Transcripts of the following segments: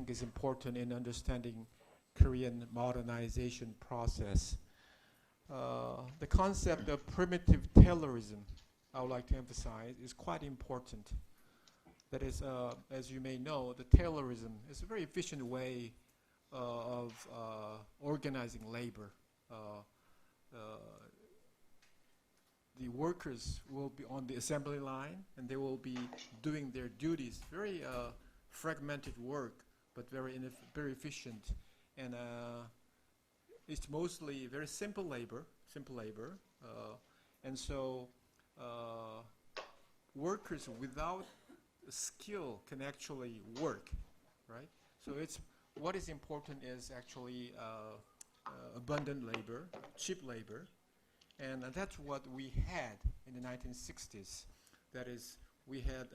think is important in understanding Korean modernization process. The concept of primitive Taylorism, I would like to emphasize, is quite important. That is, as you may know, the Taylorism is a very efficient way of organizing labor. The workers will be on the assembly line, and they will be doing their duties. Very fragmented work, but very efficient. And it's mostly very simple labor. And so workers without skill can actually work, right? So what is important is actually abundant labor, cheap labor. And that's what we had in the 1960s. That is, we had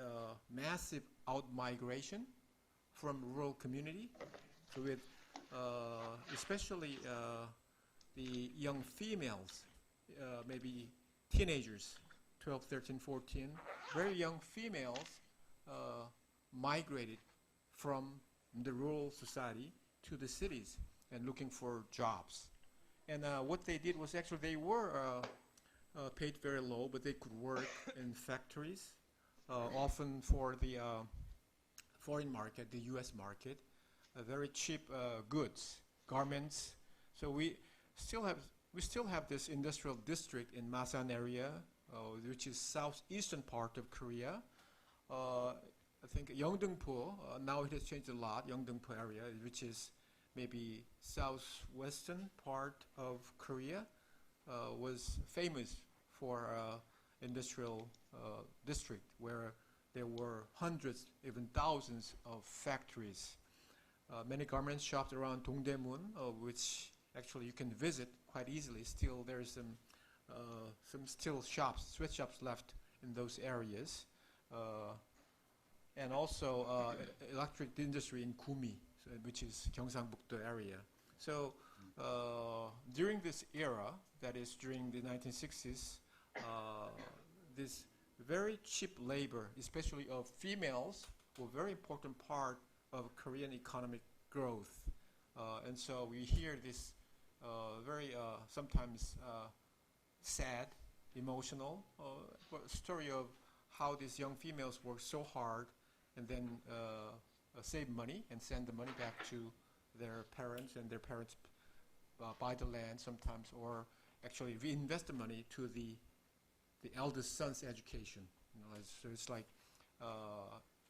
massive out-migration from rural community. So with especially the young females, maybe teenagers, 12, 13, 14, very young females migrated from the rural society to the cities and looking for jobs. And what they did was actually they were paid very low, but they could work in factories, often for the foreign market, the U.S. market, very cheap goods, garments. So we still have this industrial district in Masan area, which is southeastern part of Korea. I think Yeongdeungpo, now it has changed a lot, Yeongdeungpo area, which is maybe southwestern part of Korea, was famous for industrial district where there were hundreds, even thousands of factories. Many garment shops around Dongdaemun, which actually you can visit quite easily. Still, there is some still shops, sweatshops left in those areas. And also electric industry in Gumi, which is Gyeongsangbuk-do area. So during this era, that is during the 1960s, this very cheap labor, especially of females, were a very important part of Korean economic growth. And so we hear this very sometimes sad, emotional story of how these young females work so hard and then save money and send the money back to their parents, and their parents buy the land sometimes, or actually reinvest the money to the eldest son's education. So it's like,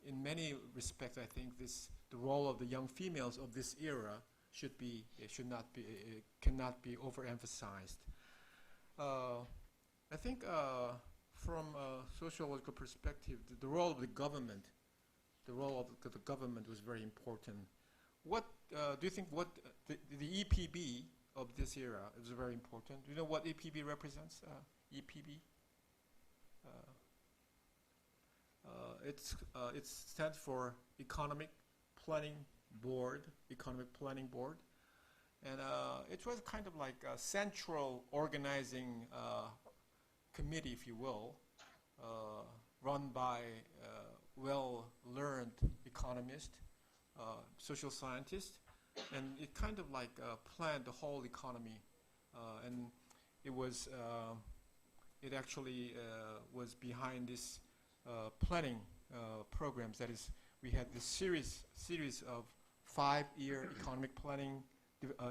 in many respects, I think the role of the young females of this era cannot be overemphasized. I think from a sociological perspective, the role of the government was very important. What do you think? What the EPB of this era is very important. Do you know what EPB represents? EPB. It stands for Economic Planning Board, and it was kind of like a central organizing committee, if you will, run by well-learned economists, social scientists, and it kind of like planned the whole economy, and it actually was behind this planning programs. That is, we had this series of 5-year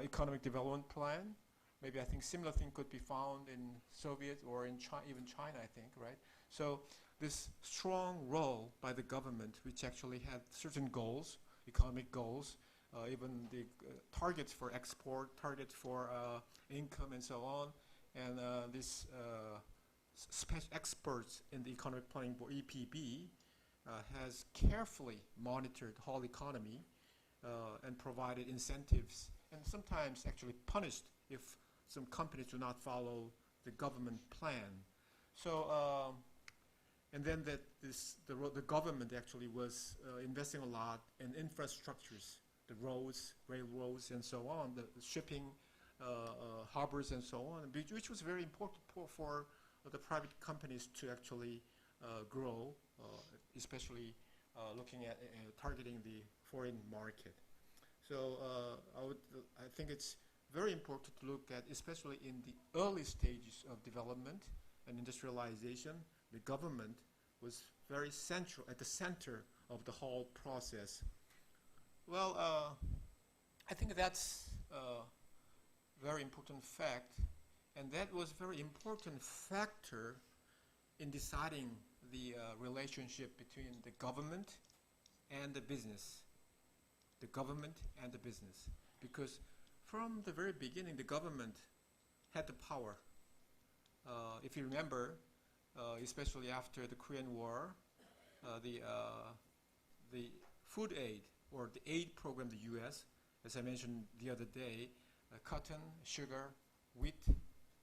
economic development plan. Maybe I think similar thing could be found in Soviet or in even China, I think, right? So this strong role by the government, which actually had certain goals, economic goals, even the targets for export, targets for income and so on, and this experts in the Economic Planning Board, EPB, has carefully monitored the whole economy and provided incentives, and sometimes actually punished if some companies do not follow the government plan. So, and then the government actually was investing a lot in infrastructures, the roads, railroads, and so on, the shipping, harbors, and so on, which was very important for the private companies to actually grow, especially looking at targeting the foreign market. So I think it's very important to look at, especially in the early stages of development and industrialization, the government was very central, at the center of the whole process. Well, I think that's a very important fact, and that was a very important factor in deciding the relationship between the government and the business. The government and the business. Because from the very beginning, the government had the power. If you remember, especially after the Korean War, the food aid or the aid program, the U.S., as I mentioned the other day, cotton, sugar, wheat,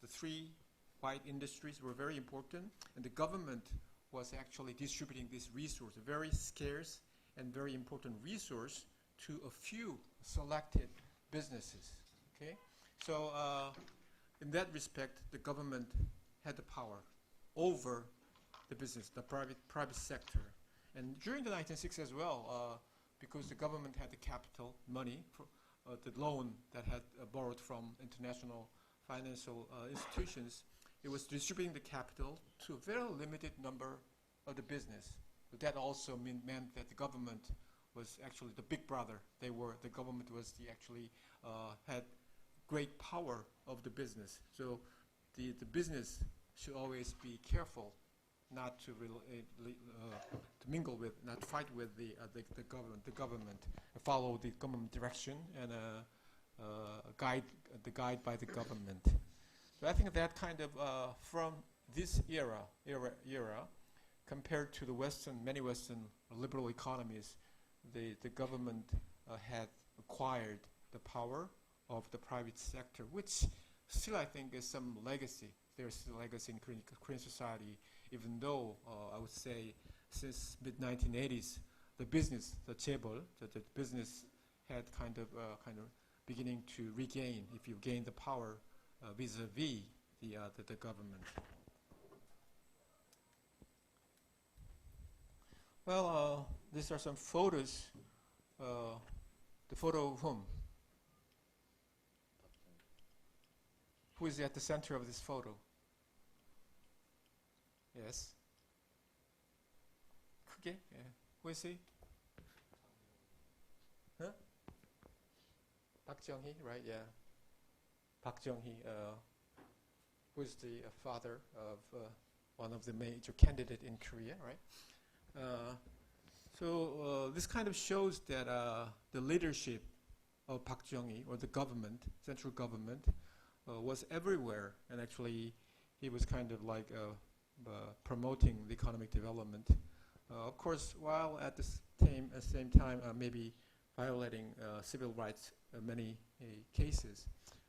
the three white industries were very important, and the government was actually distributing this resource, a very scarce and very important resource, to a few selected businesses. Okay, so in that respect, the government had the power over the business, the private sector, and during the 1960s as well, because the government had the capital, money, for, the loan that had borrowed from international financial institutions, it was distributing the capital to a very limited number of the business. But that also meant that the government was actually the big brother. The government was actually had great power of the business. So the business should always be careful not to mingle with, not fight with the government. The government follow the government direction and guide by the government. So I think that kind of from this era compared to the many Western liberal economies, the government had acquired the power of the private sector, which still I think is some legacy. There's still legacy in Korean society, even though I would say since mid-1980s, the business, the chaebol, the business had kind of beginning to regain, if you gain the power vis-a-vis the government. Well, these are some photos. The photo of whom? Who is at the center of this photo? Yes. 크게? Yeah. Who is he? Huh? Park Jung-hee, right? Yeah. Park Jung-hee, who is the father of one of the major candidates in Korea, right? So this kind of shows that the leadership of Park Jung-hee, or the government, central government, was everywhere, and actually he was kind of like promoting the economic development. Of course, while at the same time maybe violating civil rights in many cases.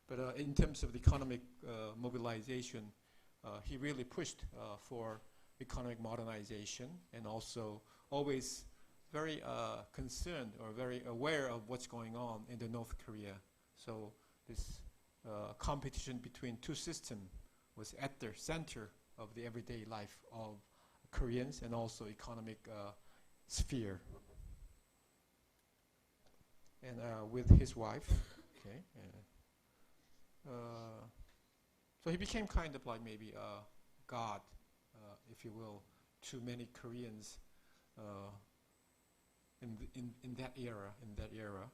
But in terms of the economic mobilization, he really pushed for economic modernization, and also always very concerned or very aware of what's going on in the North Korea. So this competition between two systems was at the center of the everyday life of Koreans and also economic sphere. And with his wife, okay. So he became kind of like maybe a god, if you will, to many Koreans in that era.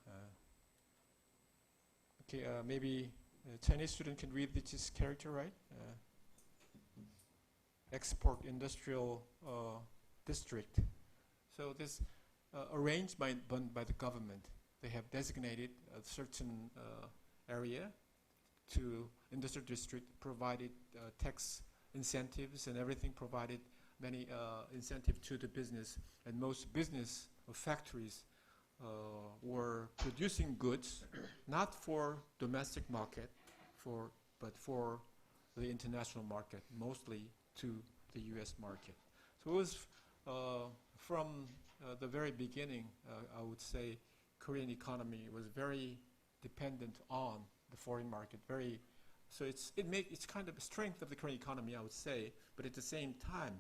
Okay, maybe a Chinese student can read this character, right? Export Industrial District. So this arranged by the government. They have designated a certain area to industrial district, provided tax incentives and everything, provided many incentive to the business, and most business or factories were producing goods not for domestic market, but for the international market, mostly to the U.S. market. So it was from the very beginning, I would say, Korean economy was very dependent on the foreign market. So it's kind of a strength of the Korean economy, I would say, but at the same time,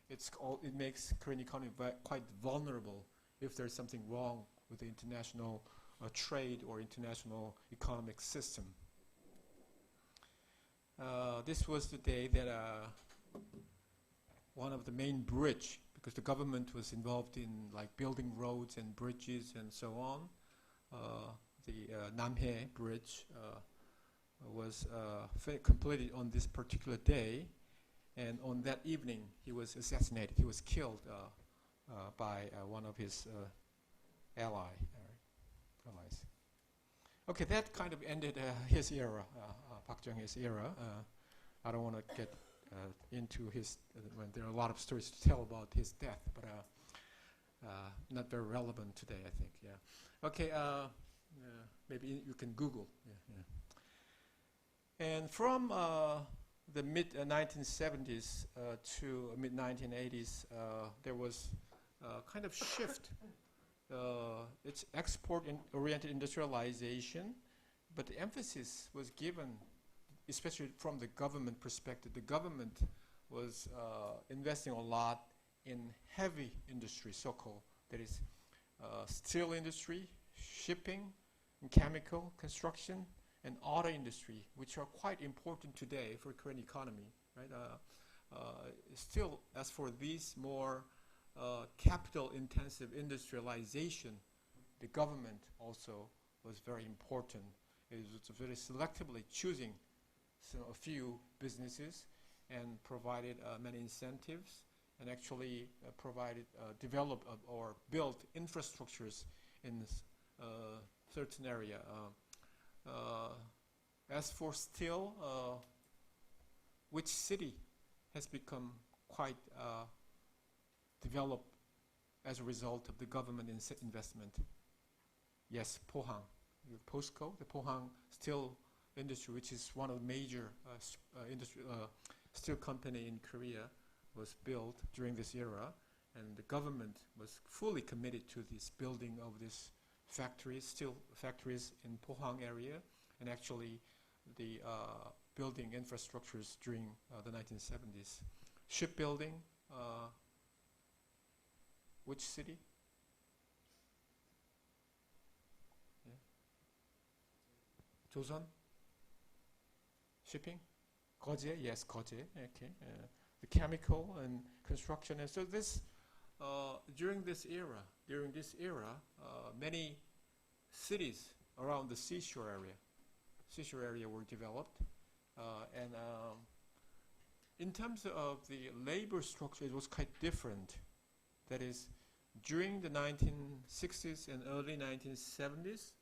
it makes Korean economy quite vulnerable if there's something wrong with the international trade or international economic system. This was the day that one of the main bridge, because the government was involved in like building roads and bridges and so on. The Namhae Bridge was completed on this particular day, and on that evening he was assassinated. He was killed by one of his allies. Okay, that kind of ended his era, Park Chung-hee's era. I don't want to get into his, when there are a lot of stories to tell about his death, but not very relevant today, I think. Yeah. Okay. Maybe you can Google. Yeah. And from the mid 1970s to mid 1980s, there was a kind of shift. It's export-oriented industrialization, but the emphasis was given, especially from the government perspective. The government was investing a lot in heavy industry, so-called, that is steel industry, shipping, and chemical, construction, and auto industry, which are quite important today for Korean economy, right? Still, as for these more capital-intensive industrialization, the government also was very important. It was very selectively choosing a few businesses and provided many incentives, and actually provided, developed or built infrastructures in certain area. As for steel, which city has become quite developed as a result of the government investment? Yes, Pohang. POSCO, the Pohang steel industry, which is one of the major steel company in Korea, was built during this era, and the government was fully committed to this building of this factories, steel factories in Pohang area, and actually the building infrastructures during the 1970s. Shipbuilding, which city? Yeah. Joseon? Shipping? Goje? Yes, Goje. Okay. The chemical and construction, and so this during this era, many cities around the seashore area were developed, and in terms of the labor structure, it was quite different. That is, during the 1960s and early 1970s,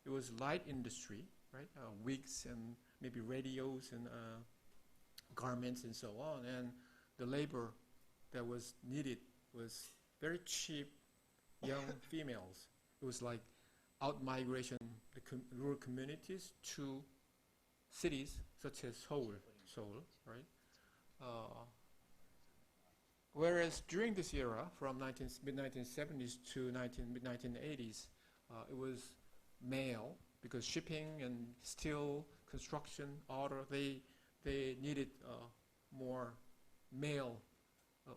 it was light industry, right? Wigs and maybe radios and garments and so on, and the labor that was needed was very cheap young females. It was like out-migration, rural communities to cities such as Seoul, right? Whereas during this era, from mid-1970s to mid-1980s, it was male, because shipping and steel, construction, auto, they needed more male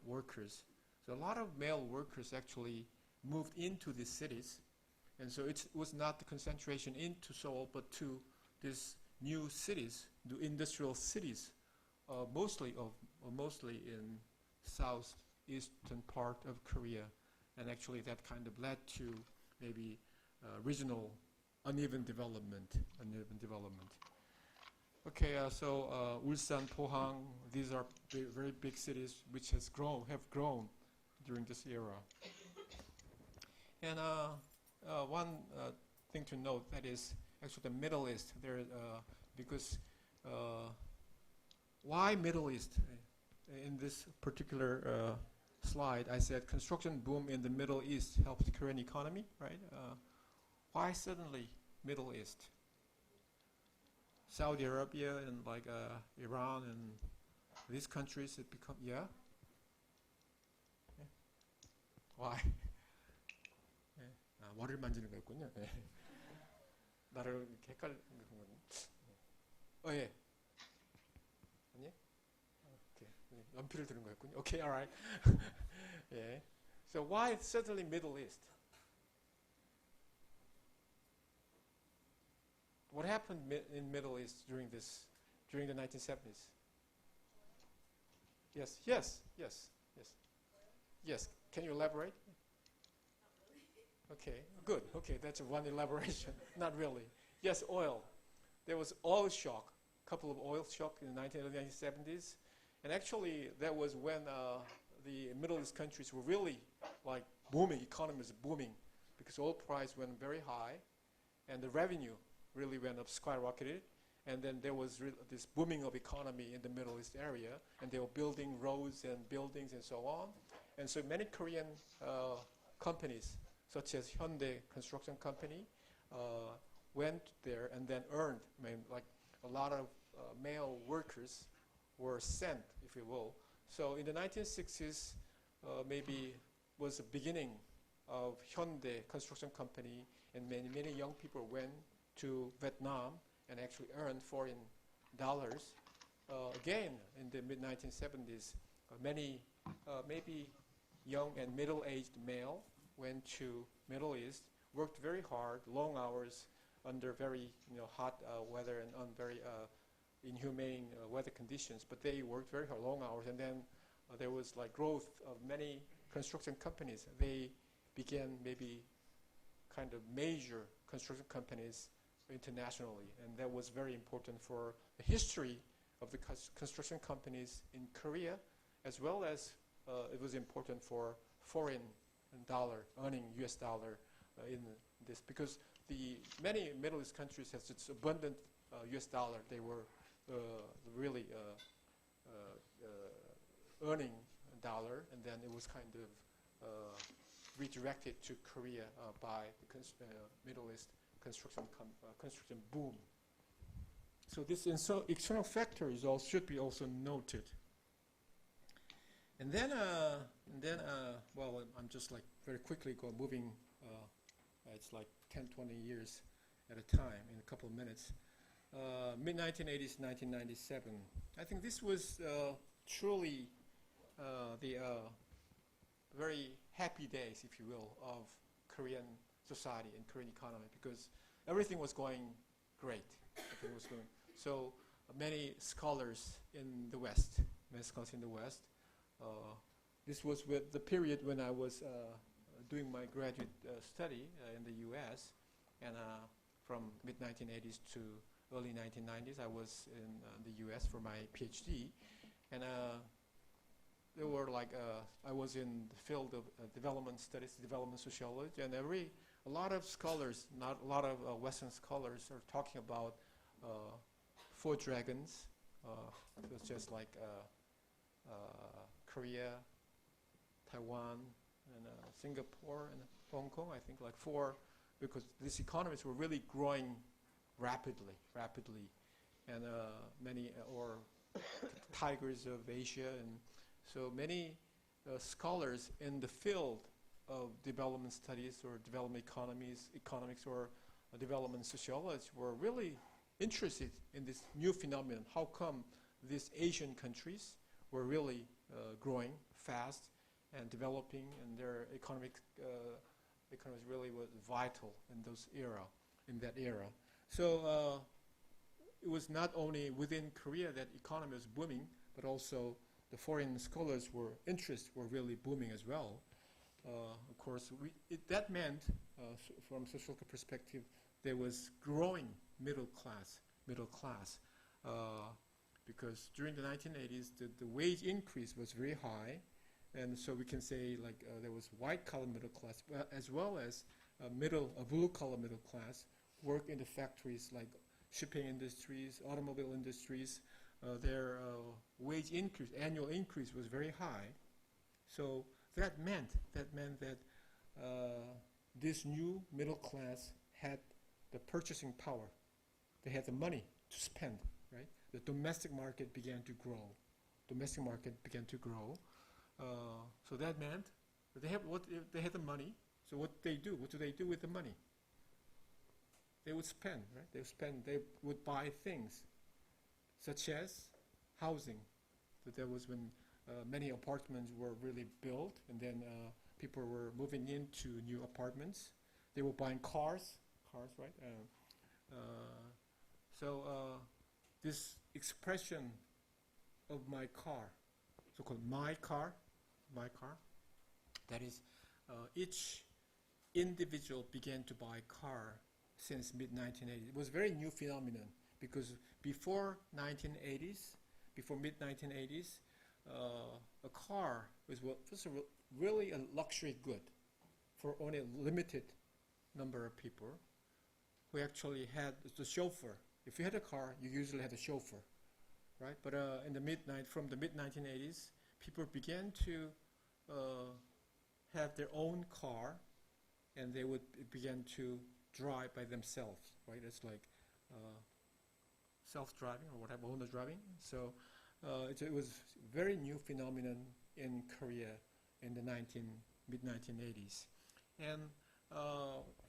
workers. So a lot of male workers actually moved into these cities, and so it was not the concentration into Seoul, but to these new cities, the industrial cities, mostly in southeastern part of Korea, and actually that kind of led to maybe regional uneven development. Okay, so Ulsan, Pohang, these are very big cities which have grown during this era. And one thing to note, that is actually the Middle East. There, because why Middle East? In this particular slide, I said construction boom in the Middle East helped the Korean economy, right? Why suddenly Middle East? Saudi Arabia and like Iran and these countries have become, yeah? Why? 머리를 만지는 거였군요. 나를 이렇게 헷갈리는 거. 예. 아니? 오케이. 연필을 드는 거였군요. Okay, all right. yeah. So why suddenly Middle East? what happened in Middle East during the 1970s? Yes, yes, yes, yes. Yes, can you elaborate? Okay, good. Okay, that's one elaboration. Not really. Yes, oil. There was oil shock, a couple of oil shock in the 1970s. And actually, that was when the Middle East countries were really like booming, economies booming, because oil price went very high, and the revenue really went up, skyrocketed. And then there was this booming of economy in the Middle East area, and they were building roads and buildings and so on. And so many Korean companies, such as Hyundai Construction Company, went there and then earned, like a lot of male workers were sent, if you will. So in the 1960s, maybe was the beginning of Hyundai Construction Company, and many young people went to Vietnam and actually earned foreign dollars. Again, in the mid-1970s, many maybe young and middle-aged male went to Middle East, worked very hard, long hours, under very hot weather and on very inhumane weather conditions. But they worked very hard, long hours, and then there was like growth of many construction companies. They began maybe kind of major construction companies internationally, and that was very important for the history of the construction companies in Korea, as well as it was important for foreign dollar, earning US dollar in this, because the many Middle East countries has its abundant US dollar. They were really earning a dollar, and then it was kind of redirected to Korea by the Middle East construction boom. So this external factors should be also noted. And then, well, I'm just like very quickly moving. It's like 10, 20 years at a time in a couple of minutes. Mid-1980s, 1997. I think this was truly the very happy days, if you will, of Korean society and Korean economy, because everything was going great. So many scholars in the West, this was with the period when I was doing my graduate study in the U.S., and from mid-1980s to early 1990s, I was in the U.S. for my PhD, and there were like I was in the field of development studies, development sociology, and a lot of scholars, not a lot of Western scholars, are talking about four dragons, such as like Korea, Taiwan, and Singapore, and Hong Kong. I think like four, because these economies were really growing rapidly, and many or tigers of Asia, and so many scholars in the field of development studies or development economics or development sociology were really interested in this new phenomenon. How come these Asian countries were really growing fast and developing, and their economies really was vital in that era. So it was not only within Korea that economy was booming, but also the foreign scholars were really booming as well. Of course, that meant, from a social perspective, there was growing middle class, because during the 1980s, the wage increase was very high, and so we can say like there was white-collar middle class, as well as blue-collar middle class, work in the factories like shipping industries, automobile industries. Their wage increase, annual increase, was very high. So that meant that this new middle class had the purchasing power. They had the money to spend, right? The domestic market began to grow. So that meant that they had the money. So what do they do with the money? They would spend, right? They would buy things, such as housing. So that was when many apartments were really built, and then people were moving into new apartments. They were buying cars, right? So this expression of my car, so-called my car, that is, each individual began to buy car since mid-1980s. It was a very new phenomenon because before mid-1980s, a car was really a luxury good for only a limited number of people who actually had the chauffeur. If you had a car, you usually had a chauffeur, right? But from the mid-1980s, people began to have their own car, and they would begin to drive by themselves, right? It's like self-driving or whatever, owner driving. So it was a very new phenomenon in Korea in the mid-1980s. And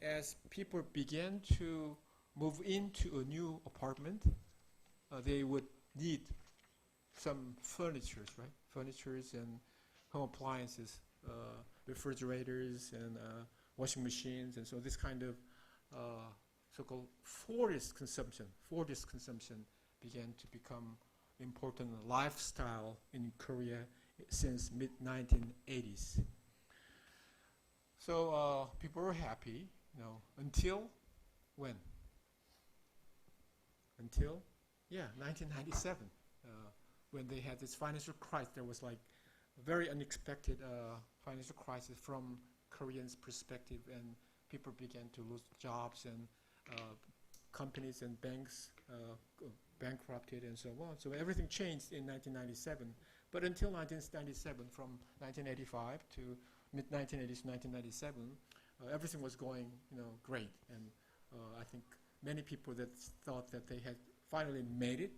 as people began to move into a new apartment, they would need some furnitures, right? Furnitures and home appliances, refrigerators and washing machines, and so this kind of so-called forced consumption began to become important lifestyle in Korea since mid-1980s. So people were happy, until when? Until 1997, when they had this financial crisis. There was like a very unexpected financial crisis from Koreans' perspective, and people began to lose jobs, and companies and banks bankrupted and so on. So everything changed in 1997. But until 1997, from 1985 to mid-1980s, 1997, everything was going, great. And I think many people that thought that they had finally made it,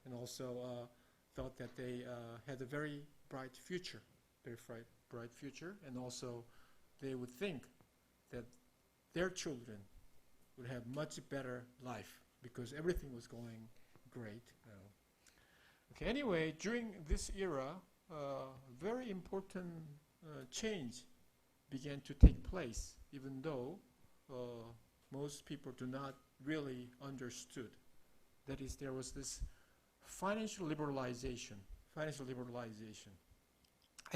and also thought that they had a very bright future, and also they would think that their children would have much better life because everything was going great. Okay. Anyway, during this era, very important change began to take place, even though most people do not really understood. That is, there was this financial liberalization. I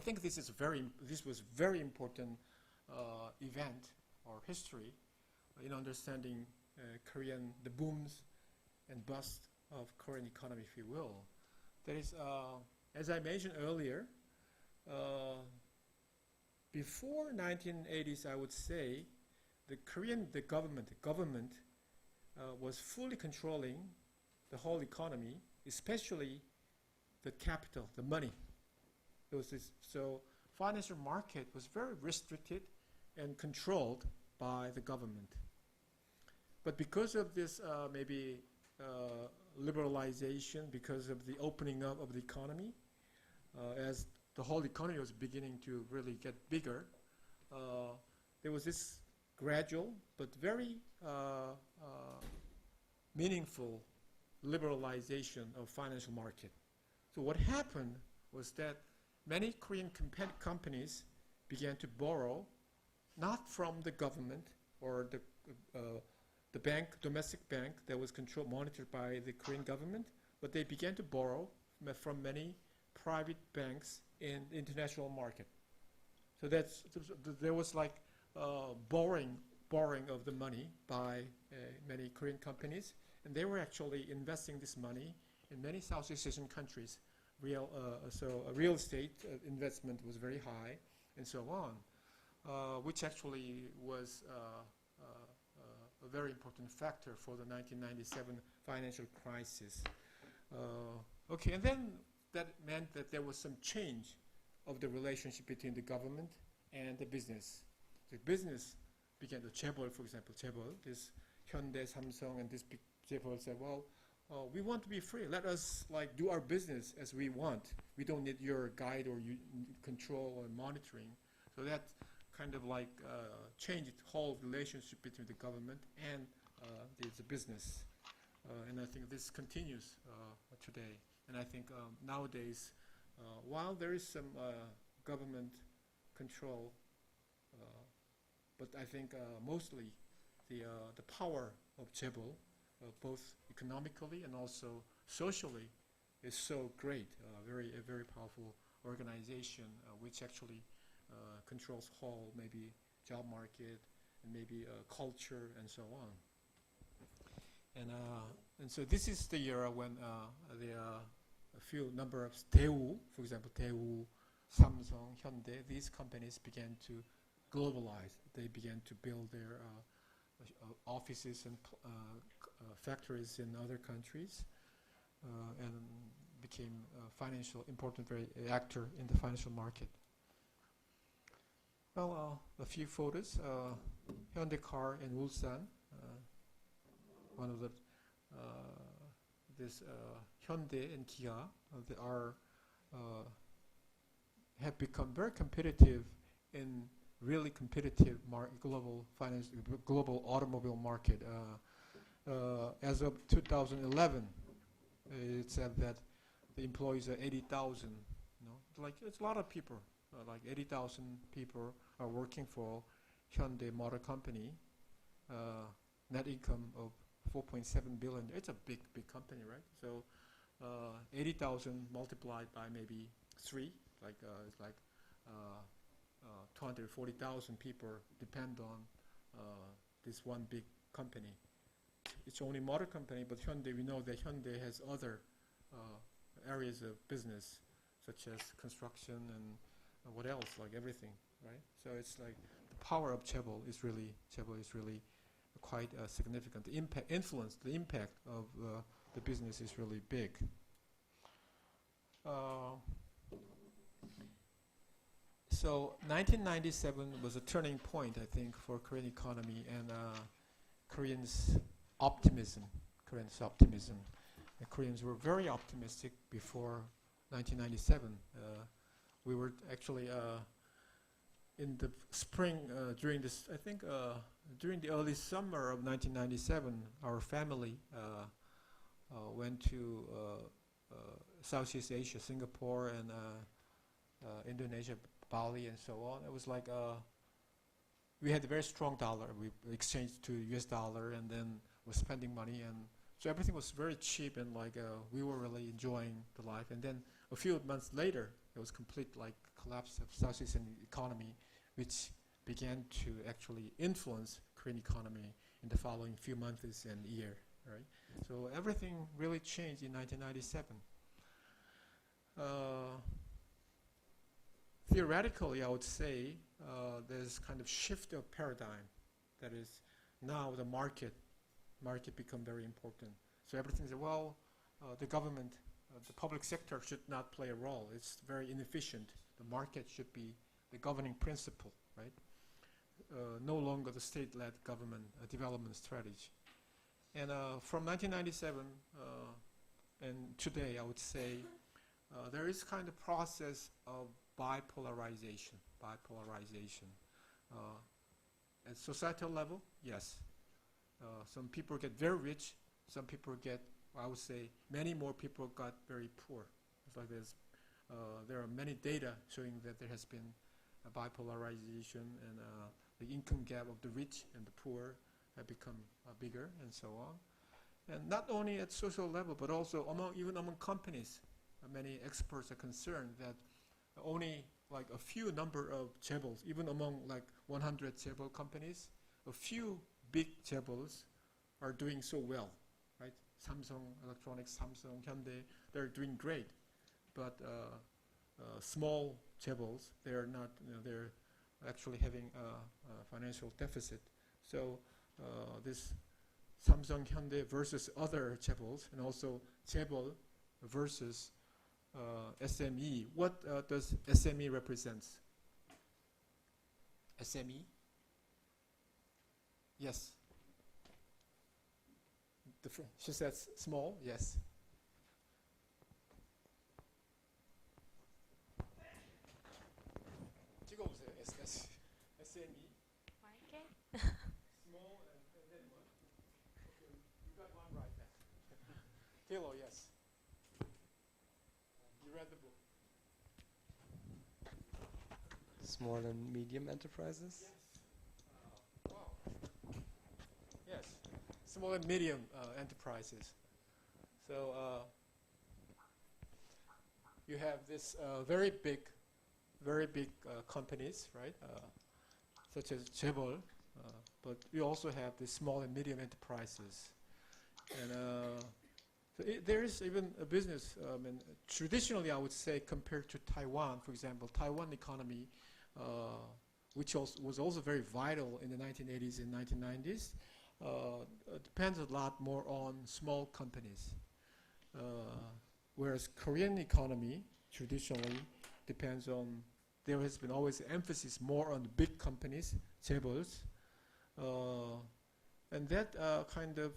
think this was very important event or history in understanding the booms and bust of Korean economy, if you will. That is, as I mentioned earlier, before 1980s, I would say the government was fully controlling the whole economy, especially the capital, the money. So financial market was very restricted and controlled by the government. But because of this liberalization, because of the opening up of the economy, as the whole economy was beginning to really get bigger, there was this gradual but very meaningful liberalization of financial market. So what happened was that many Korean companies began to borrow, not from the government or the bank, domestic bank that was monitored by the Korean government, but they began to borrow from many private banks in the international market. So there was like borrowing of the money by many Korean companies, and they were actually investing this money in many Southeast Asian countries. So real estate investment was very high, and so on, which actually was a very important factor for the 1997 financial crisis. Okay, and then that meant that there was some change of the relationship between the government and the business. The business began to chaebol, for example, this Hyundai, Samsung, and this big chaebol said, well, we want to be free. Let us do our business as we want. We don't need your guide or control or monitoring. So that kind of changed the whole relationship between the government and the business. And I think this continues today. And I think nowadays, while there is some government control, but I think mostly the power of chaebol both economically and also socially, is so great. A very powerful organization which actually controls whole maybe job market and maybe culture and so on. And so this is the era when there are a few number of Daewoo, for example, Daewoo, Samsung, Hyundai, these companies began to globalize. They began to build their offices and factories in other countries and became financial important very actor in the financial market. Well, a few photos. Hyundai car in Ulsan. One of the this Hyundai and Kia have become very competitive in really competitive global automobile market. As of 2011, it said that the employees are 80,000. Like it's a lot of people. Like 80,000 people are working for Hyundai Motor Company. Net income of 4.7 billion. It's a big company, right? So 80,000 multiplied by maybe 3, like it's like 240,000 people depend on this one big company. It's only motor company, but Hyundai, we know that Hyundai has other areas of business, such as construction and what else, like everything, right? So it's like the power of Chaebol is really quite significant. The impact of the business is really big. So 1997 was a turning point, I think, for Korean economy and Koreans' optimism. The Koreans were very optimistic before 1997. We were actually in the spring during this, I think, during the early summer of 1997, our family went to Southeast Asia, Singapore and Indonesia, Bali, and so on. It was like we had a very strong dollar. We exchanged to US dollar and then was spending money, and so everything was very cheap, and like we were really enjoying the life. And then a few months later, it was complete like collapse of Southeast Asian economy, which began to actually influence Korean economy in the following few months and year, right? So everything really changed in 1997. Theoretically, I would say there's kind of shift of paradigm. That is, now the market become very important. So everything's, well, the government, the public sector should not play a role. It's very inefficient. The market should be the governing principle, right? No longer the state-led government development strategy. And from 1997 and today, I would say there is kind of process of bipolarization. At societal level, yes. Some people get very rich. Some people get, I would say, many more people got very poor. It's like there are many data showing that there has been a bipolarization, and the income gap of the rich and the poor have become bigger, and so on. And not only at social level, but also even among companies. Many experts are concerned that only like a few number of chaebols, even among like 100 chaebol companies, a few big chaebols are doing so well, right? Samsung Electronics, Samsung, Hyundai, they're doing great. But small chaebols, they're not, they're actually having a financial deficit. So this Samsung, Hyundai versus other chaebols, and also chaebol versus SME. What does SME represent? SME? Yes. She says small, yes. 찍어보세요. SME. Market. Small and then what? Okay, you got one right then. Kilo, yes. You read the book. Small and medium enterprises? Yes. Wow. Yes. small and medium enterprises. So you have this very big companies, right? Such as 재벌, but you also have the small and medium enterprises. And so there is even a business, and traditionally I would say compared to Taiwan, for example, Taiwan economy, which was also very vital in the 1980s and 1990s, depends a lot more on small companies. Whereas Korean economy traditionally depends on, there has been always emphasis more on the big companies, 재벌s, and that kind of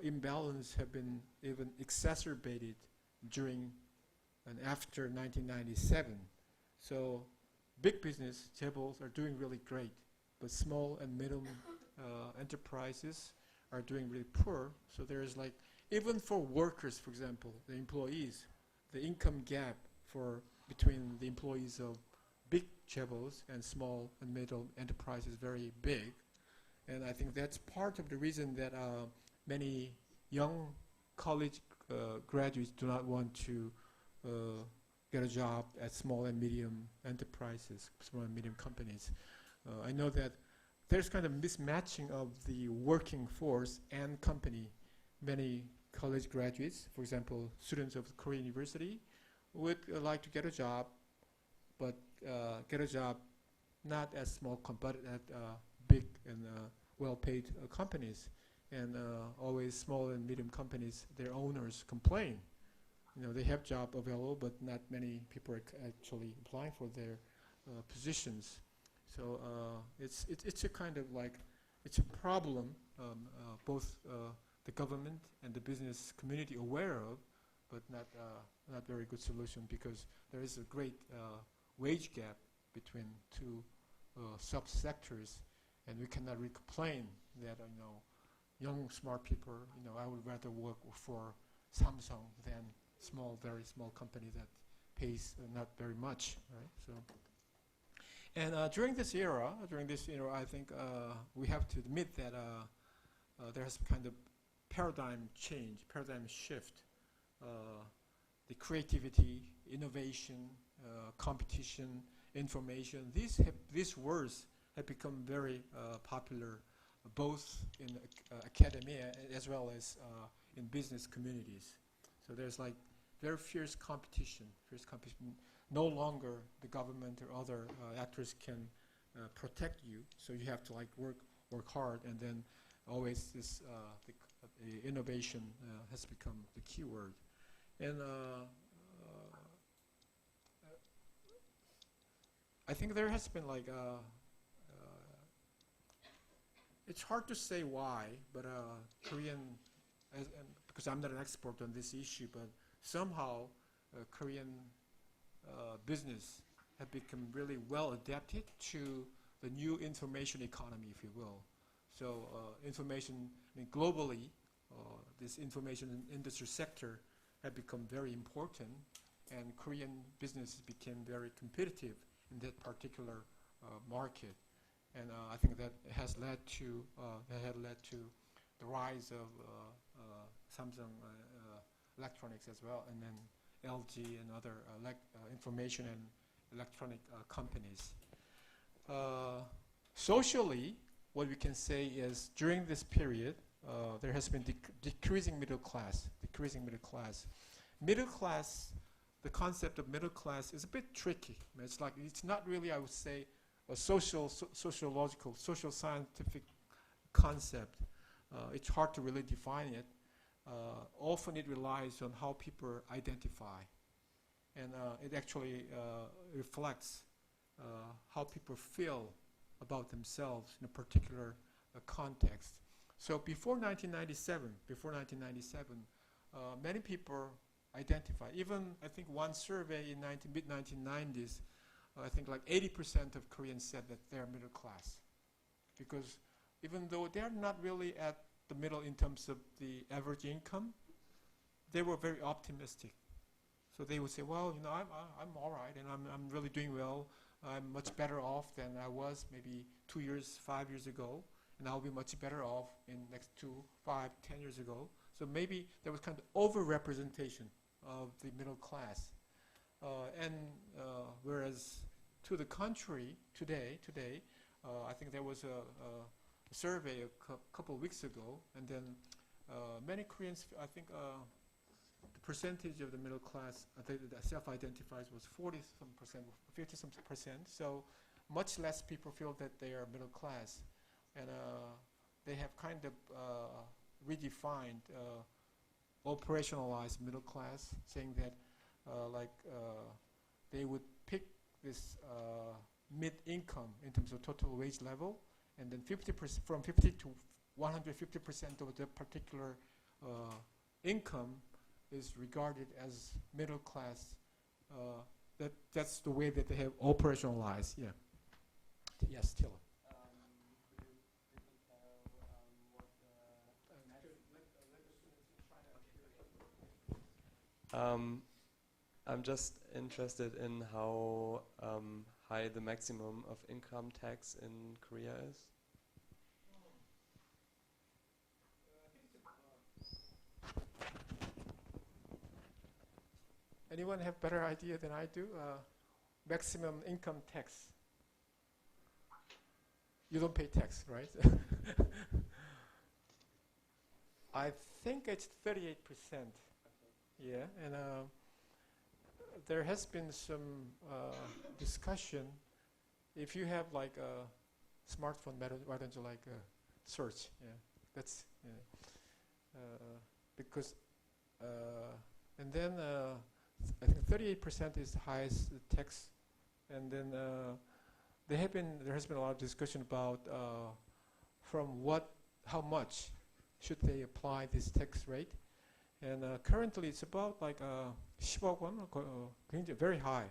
imbalance have been even exacerbated during and after 1997. So big business, 재벌s, are doing really great, but small and middle enterprises are doing really poor. So there's like, even for workers, for example, the employees, the income gap between the employees of big 재벌s and small and middle enterprises is very big. And I think that's part of the reason that many young college graduates do not want to get a job at small and medium enterprises, small and medium companies. I know that there's kind of mismatching of the working force and company. Many college graduates, for example, students of Korean University, would like to get a job, but get a job not at small but at big and well-paid companies. And always small and medium companies, their owners complain. You know, they have job available, but not many people are actually applying for their positions. So it's a kind of like, it's a problem both the government and the business community aware of, but not very good solution, because there is a great wage gap between two subsectors, and we cannot really complain that young smart people, I would rather work for Samsung than very small company that pays not very much, right? So, and during this era, I think we have to admit that there has kind of paradigm shift. The creativity, innovation, competition, information, these words have become very popular, both in academia as well as in business communities. So there's like very fierce competition. No longer the government or other actors can protect you, so you have to like work hard, and then always this the innovation has become the key word. And I think there has been like it's hard to say why, but Korean, because I'm not an expert on this issue, but somehow Korean business have become really well adapted to the new information economy, if you will. So information, globally, this information industry sector had become very important, and Korean businesses became very competitive in that particular market. And I think that has led to the rise of Samsung Electronics as well, and then LG and other information and electronic companies. Socially, what we can say is during this period, there has been decreasing middle class. Middle class, the concept of middle class is a bit tricky. It's not really, I would say, a sociological, social scientific concept. It's hard to really define it. Often it relies on how people identify, and it actually reflects how people feel about themselves in a particular context. So before 1997, many people identify. Even I think one survey in mid-1990s, I think like 80% of Koreans said that they're middle class, because even though they're not really at the middle in terms of the average income, they were very optimistic. So they would say, well, I'm all right, and I'm really doing well. I'm much better off than I was maybe 2 years, 5 years ago, and I'll be much better off in next 2, 5, 10 years ago. So maybe there was kind of over-representation of the middle class. Whereas to the contrary, today, I think there was a survey a couple of weeks ago, and then many Koreans, I think the percentage of the middle class that self-identifies was 40-some percent, 50-some percent. So much less people feel that they are middle class, and they have kind of redefined, operationalized middle class, saying that they would pick this mid-income in terms of total wage level, and then 50% from 50 to 150% of the particular income is regarded as middle class. That's the way that they have operationalized. Yeah. Yes, Tila. I'm just interested in how high the maximum of income tax in Korea is. Anyone have better idea than I do? Maximum income tax. You don't pay tax, right? I think it's 38%. Yeah, and there has been some discussion. If you have like a smartphone, why don't you like search? Yeah, that's because and then I think 38% is the highest tax, and then there has been a lot of discussion about how much should they apply this tax rate. And currently it's about like 10억 won, very high,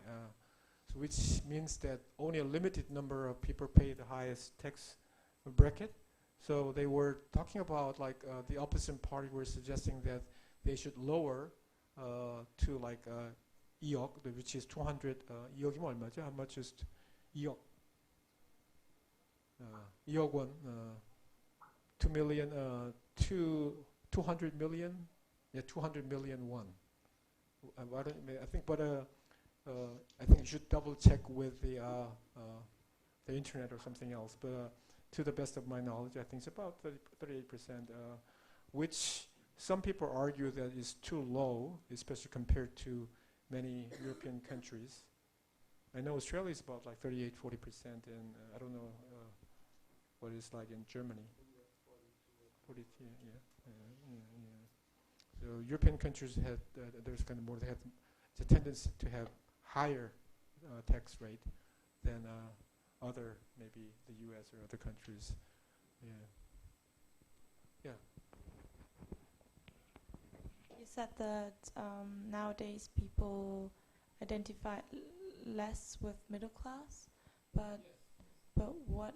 so which means that only a limited number of people pay the highest tax bracket. So they were talking about like the opposite party were suggesting that they should lower to like 2억, which is 200. 2억이면 얼마죠? How much is 2억? 2억 won, 2 million, 200 million. Yeah, 200 million won. I think, but I think you should double check with the internet or something else. But to the best of my knowledge, I think it's about 38%, which some people argue that is too low, especially compared to many European countries. I know Australia is about like 38, 40%, and I don't know what it's like in Germany. 42, yeah. So European countries had there's kind of more. They have the tendency to have higher tax rate than other, maybe the U.S. or other countries. Yeah. You said that nowadays people identify less with middle class, but what?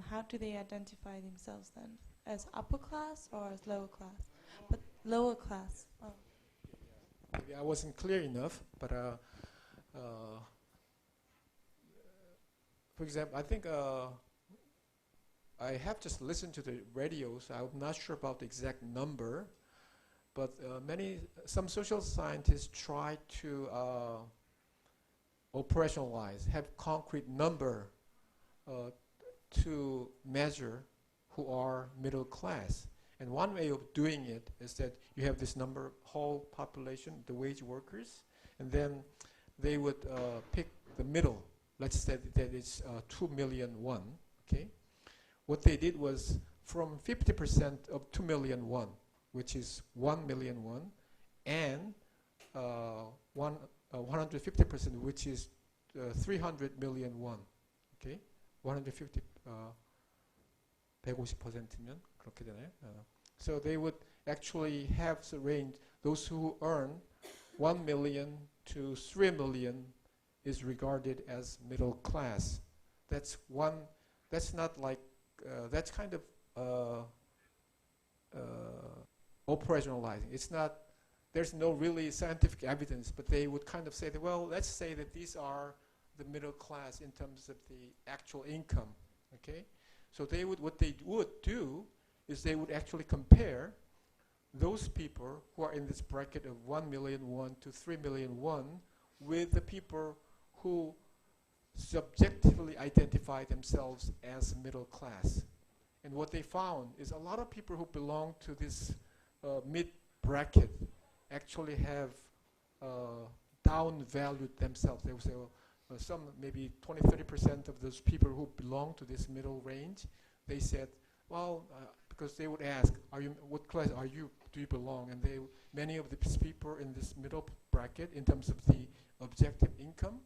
How do they identify themselves then? As upper class or as lower class? But lower class. Oh. Maybe I wasn't clear enough, but for example, I think I have just listened to the radio, so I'm not sure about the exact number, but some social scientists try to operationalize, have concrete number to measure who are middle class. And one way of doing it is that you have this number, whole population, the wage workers, and then they would pick the middle. Let's say that it's 2 million won, okay? What they did was from 50% of 2 million won, which is 1 million won, and 150%, which is 300 million won, okay? 150, 150%면 그렇게 되나요? So they would actually have the range. Those who earn 1 million to 3 million is regarded as middle class. That's not like, that's kind of operationalizing. It's not, there's no really scientific evidence, but they would kind of say that, well, let's say that these are the middle class in terms of the actual income, okay? So what they would do is they would actually compare those people who are in this bracket of 1 million won to 3 million won with the people who subjectively identify themselves as middle class. And what they found is a lot of people who belong to this mid bracket actually have downvalued themselves. They would say, some maybe 20-30% of those people who belong to this middle range, they said, well, because they would ask, what class do you belong? And many of these people in this middle bracket, in terms of the objective income,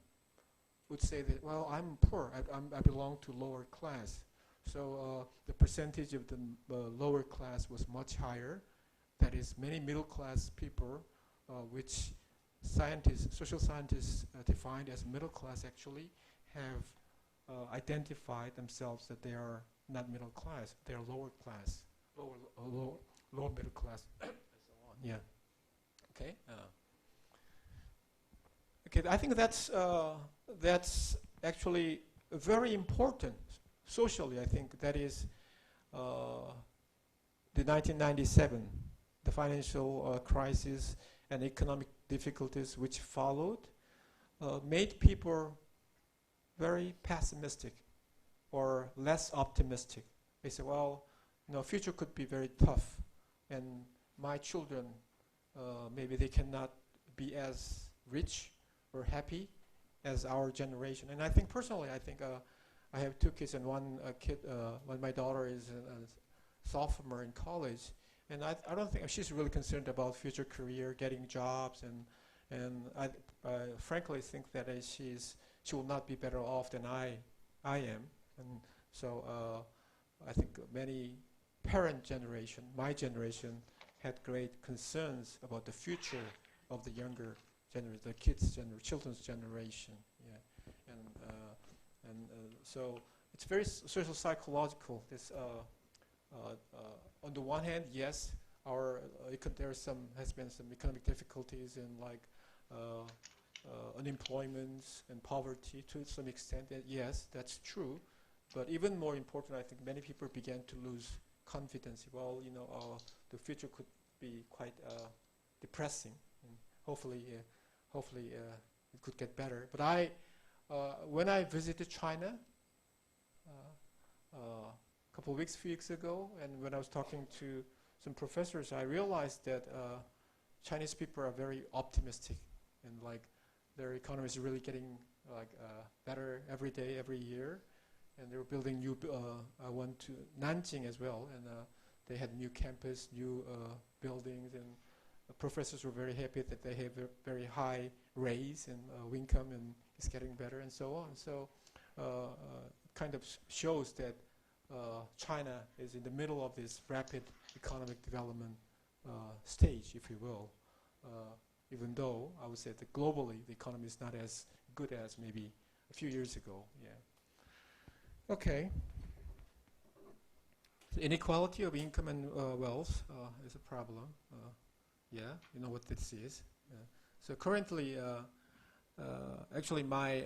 would say that, well, I'm poor, I belong to lower class. So the percentage of the lower class was much higher. That is, many middle class people, which social scientists defined as middle class, actually have identified themselves that they are not middle class, they are lower class, lower middle class, and so on. Yeah. Okay. Okay. I think that's actually very important socially. I think that is the 1997, the financial crisis and economic difficulties which followed, made people very pessimistic or less optimistic. They say, well, future could be very tough, and my children, maybe they cannot be as rich or happy as our generation. And I think personally, I have 2 kids, and one kid, when my daughter is a sophomore in college, and I don't think she's really concerned about future career, getting jobs, and I frankly think that she will not be better off than I am. And so I think many parent generation, my generation, had great concerns about the future of the younger generation, the children's generation. Yeah, and so it's very social psychological. This on the one hand, yes, has been some economic difficulties and unemployment and poverty to some extent. Yes, that's true. But even more important, I think many people began to lose confidence. Well, the future could be quite depressing, and hopefully it could get better. But when I visited China a few weeks ago, and when I was talking to some professors, I realized that Chinese people are very optimistic, and their economy is really getting better every day, every year. And they were building new. I went to Nanjing as well, and they had new campus, new buildings, and professors were very happy that they have a very high raise and income, and it's getting better, and so on. So kind of shows that China is in the middle of this rapid economic development stage, if you will. Even though I would say that globally the economy is not as good as maybe a few years ago. Yeah. Okay. So inequality of income and wealth is a problem. Yeah, you know what this is. So currently, actually my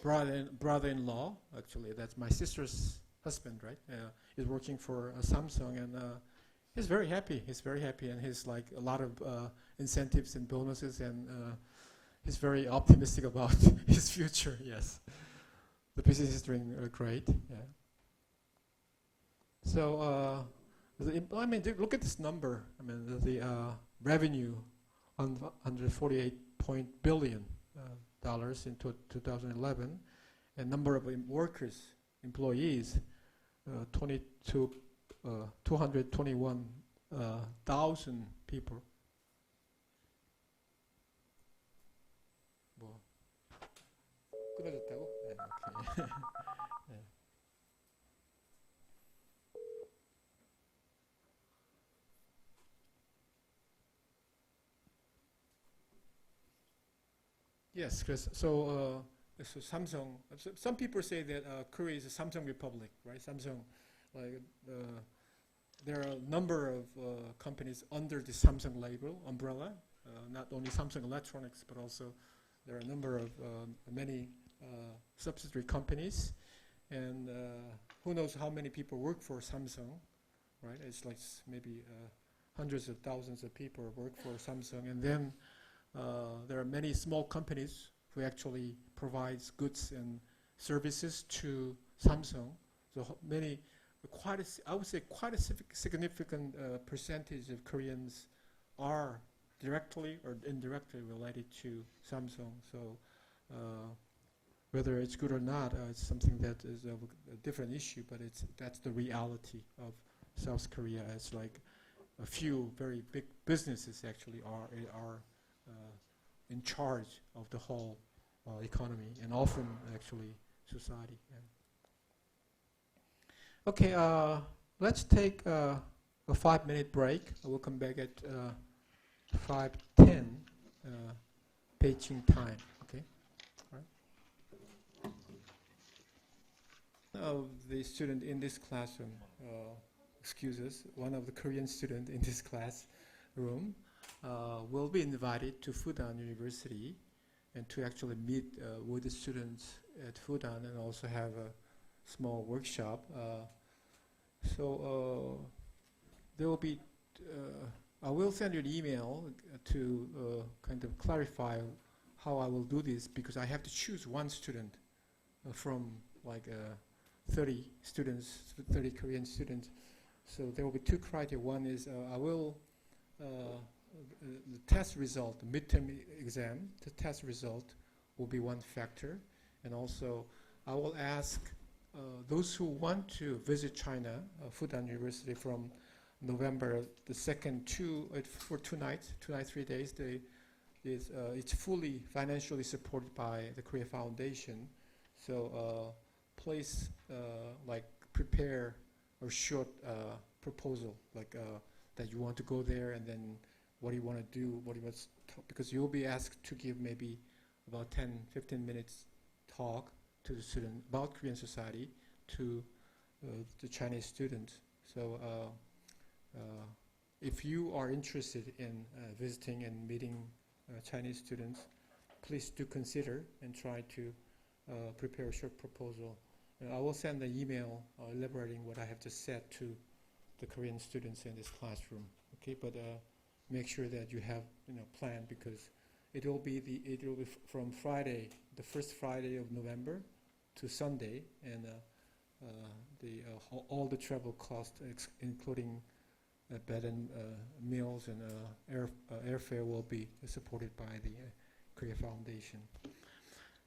brother-in-law, actually that's my sister's husband, right? Is working for Samsung, and he's very happy. He's very happy, and he's a lot of incentives and bonuses, and he's very optimistic about his future. Yes. The business is doing great. Yeah. So, look at this number. The revenue on $148 billion in 2011, and number of employees, 221,000 people. 끊어졌다고? 네, 오케이. 네. Yes, so Samsung. Some people say that Korea is a Samsung Republic, right? Samsung, there are a number of companies under the Samsung label umbrella. Not only Samsung Electronics, but also there are a number of many subsidiary companies, and who knows how many people work for Samsung, right? It's like maybe hundreds of thousands of people work for Samsung, and then there are many small companies who actually provides goods and services to Samsung. So many, I would say quite a significant percentage of Koreans are directly or indirectly related to Samsung. So whether it's good or not, it's something that is a different issue, but that's the reality of South Korea. It's like a few very big businesses actually are in charge of the whole economy, and often actually society. Yeah. Okay, let's take a 5-minute break. We'll come back at 5:10 Beijing time. Okay. All right. The student in this classroom, excuses, one of the Korean students in this classroom will be invited to Fudan University and to actually meet with the students at Fudan and also have a small workshop. So there will be, I will send you an email to kind of clarify how I will do this, because I have to choose one student from like 30 students, 30 Korean students. So there will be two criteria. One is I will, the test result, the midterm exam, the test result will be one factor. And also I will ask those who want to visit China, Fudan University, from November the 2nd for 2 nights, 3 days. It's fully financially supported by the Korea Foundation. So please like prepare a short proposal, like that you want to go there, and then what you want to do, what you want to talk, because you'll be asked to give maybe about 10-15 minutes talk to the student about Korean society to the Chinese students. So if you are interested in visiting and meeting Chinese students, please do consider and try to prepare a short proposal. I will send an email elaborating what I have just said to the Korean students in this classroom. Okay, but make sure that you have plan, because it will be from Friday, the first Friday of November, to Sunday, and all the travel costs, including bed and meals and airfare, will be supported by the Korea Foundation.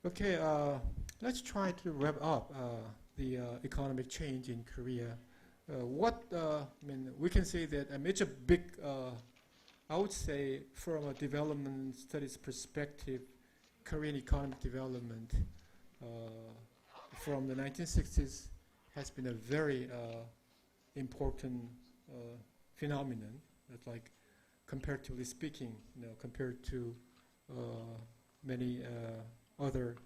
Okay, let's try to wrap up the economic change in Korea. We can say that it's a big, I would say, from a development studies perspective, Korean economic development from the 1960s has been a very important phenomenon. That, like, comparatively speaking, compared to many other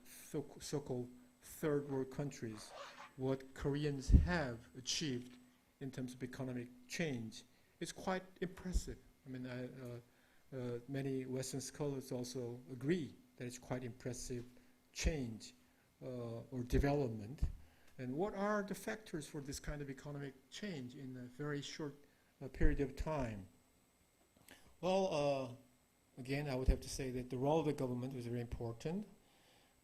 so-called third world countries, what Koreans have achieved in terms of economic change is quite impressive. Many Western scholars also agree that it's quite impressive change or development. And what are the factors for this kind of economic change in a very short period of time? Well, again, I would have to say that the role of the government was very important.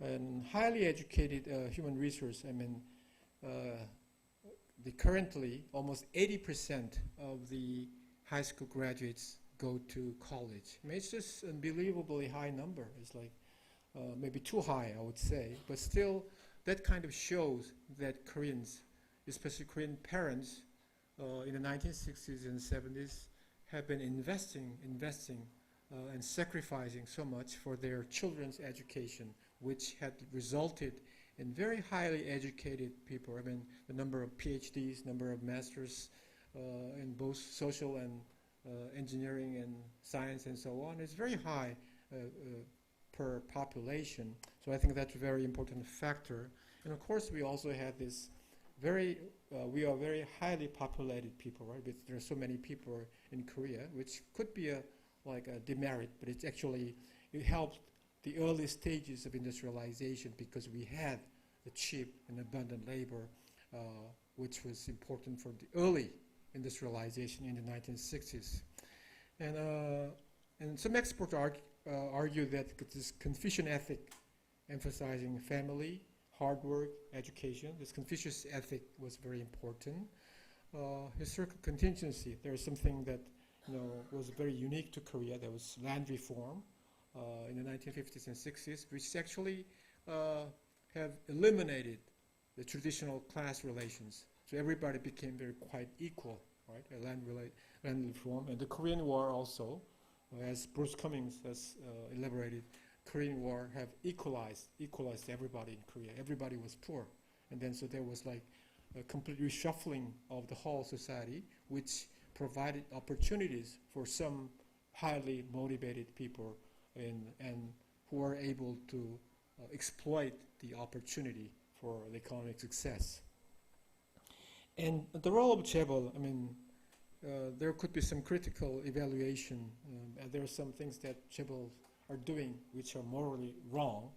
And highly educated human resource, currently almost 80% of the high school graduates go to college. It's just unbelievably high number. It's like maybe too high, I would say. But still, that kind of shows that Koreans, especially Korean parents, in the 1960s and 70s, have been investing and sacrificing so much for their children's education, which had resulted in very highly educated people. The number of PhDs, number of masters in both social and engineering and science and so on is very high per population. So I think that's a very important factor. And of course, we also have this we are very highly populated people, right? But there are so many people in Korea, which could be a demerit, but it helped the early stages of industrialization, because we had the cheap and abundant labor which was important for the early industrialization in the 1960s. And some experts argue that this Confucian ethic emphasizing family, hard work, education, this Confucius ethic was very important. Historical contingency, there is something that was very unique to Korea. There was land reform in the 1950s and 60s, which actually have eliminated the traditional class relations. So everybody became very quite equal, right? Land reform. And the Korean War also, as Bruce Cummings has elaborated, Korean War have equalized everybody in Korea. Everybody was poor. And then so there was like a complete reshuffling of the whole society, which provided opportunities for some highly motivated people and who are able to exploit the opportunity for the economic success. And the role of chaebol, I mean, there could be some critical evaluation. And there are some things that chaebol are doing which are morally wrong.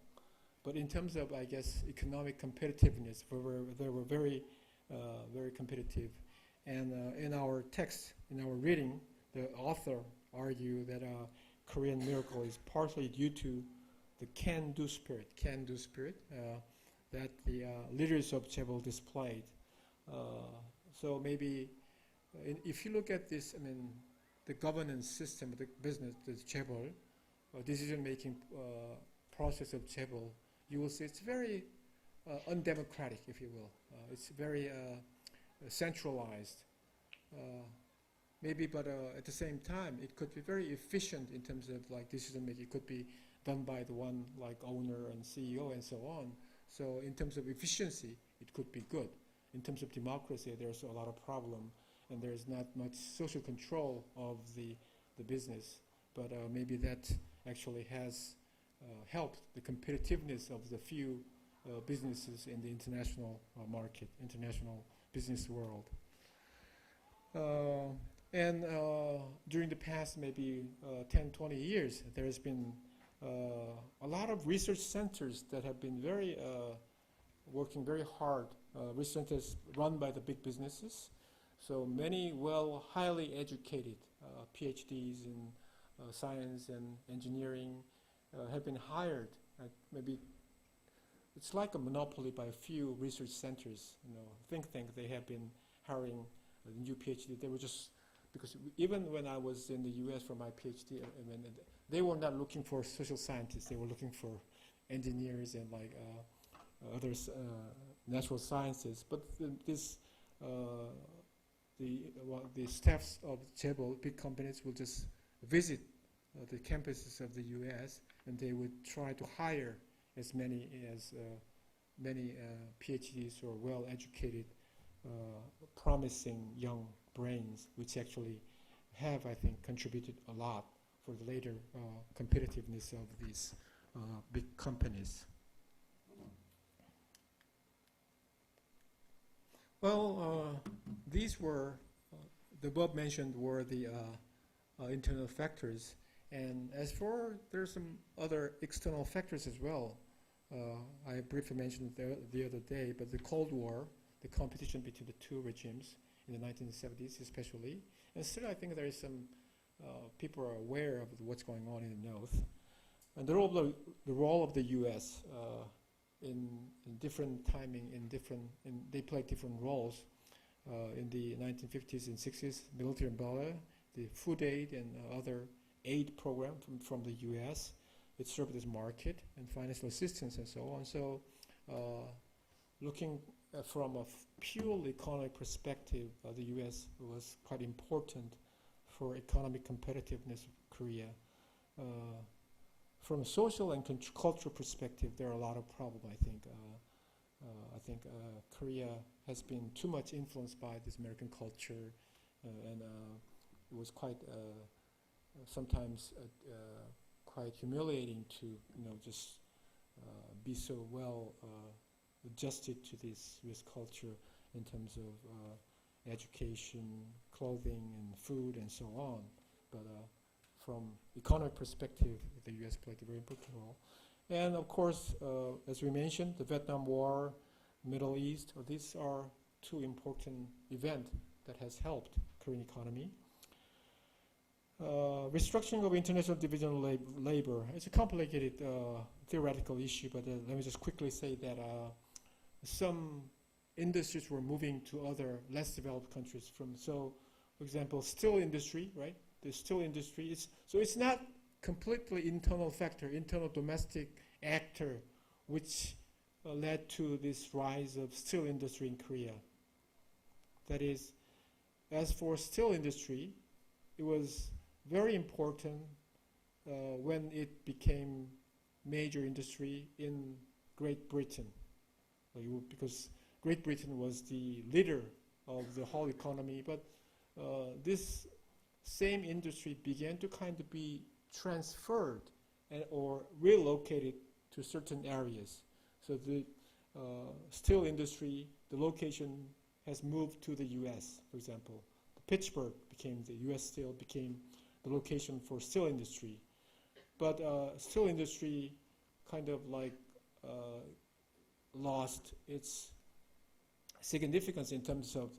But in terms of, I guess, economic competitiveness, they were very, very competitive. And in our text, in our reading, the author argued that Korean miracle is partly due to the can-do spirit that the leaders of chaebol displayed. So maybe if you look at this, I mean, the governance system of the business, the chaebol, decision-making process of chaebol, you will see it's very undemocratic, if you will. It's very centralized. Maybe, but at the same time, it could be very efficient in terms of like decision-making. It could be done by the one like owner and CEO and so on. So in terms of efficiency, it could be good. In terms of democracy, there's a lot of problem, and there's not much social control of the business. But maybe that actually has helped the competitiveness of the few businesses in the international market, international business world. And during the past maybe 10, 20 years, there has been a lot of research centers that have been very working very hard. Research centers run by the big businesses. So many highly educated PhDs in science and engineering have been hired. Maybe it's like a monopoly by a few research centers. Think tank, they have been hiring new PhD. They were just, because even when I was in the US for my PhD, I mean, they were not looking for social scientists. They were looking for engineers and like other natural sciences. But the staffs of chaebol, big companies, will just visit the campuses of the US, and they would try to hire as many PhDs or well-educated, promising young brains, which actually have, I think, contributed a lot for the later competitiveness of these big companies. Well, these were, the above mentioned were the internal factors. And as for, there's some other external factors as well. I briefly mentioned the other day, but the Cold War, the competition between the two regimes in the 1970s especially. And still I think there is some, people are aware of what's going on in the North. And the role of the US in different timing, they play different roles. In the 1950s and 60s, military umbrella, the food aid and other aid program from the US, it served as market and financial assistance and so on. So looking from a purely economic perspective, the US was quite important for economic competitiveness of Korea. From a social and cultural perspective, there are a lot of problems, I think. I think Korea has been too much influenced by this American culture, and it was quite sometimes quite humiliating to just be so well adjusted to this US culture in terms of education, clothing, and food, and so on. But from economic perspective, the US played a very important role. And of course, as we mentioned, the Vietnam War, Middle East, these are two important events that has helped Korean economy. Restructuring of international division of labor. It's a complicated theoretical issue, but let me just quickly say that some industries were moving to other less developed countries for example, steel industry, right? The steel industry, it's not completely internal factor, internal domestic actor, which led to this rise of steel industry in Korea. That is, as for steel industry, it was very important when it became major industry in Great Britain, because Great Britain was the leader of the whole economy, but this same industry began to kind of be transferred or relocated to certain areas. So the steel industry, the location has moved to the U.S., for example. Pittsburgh became, the U.S. Steel became the location for steel industry. But steel industry kind of like lost its significance in terms of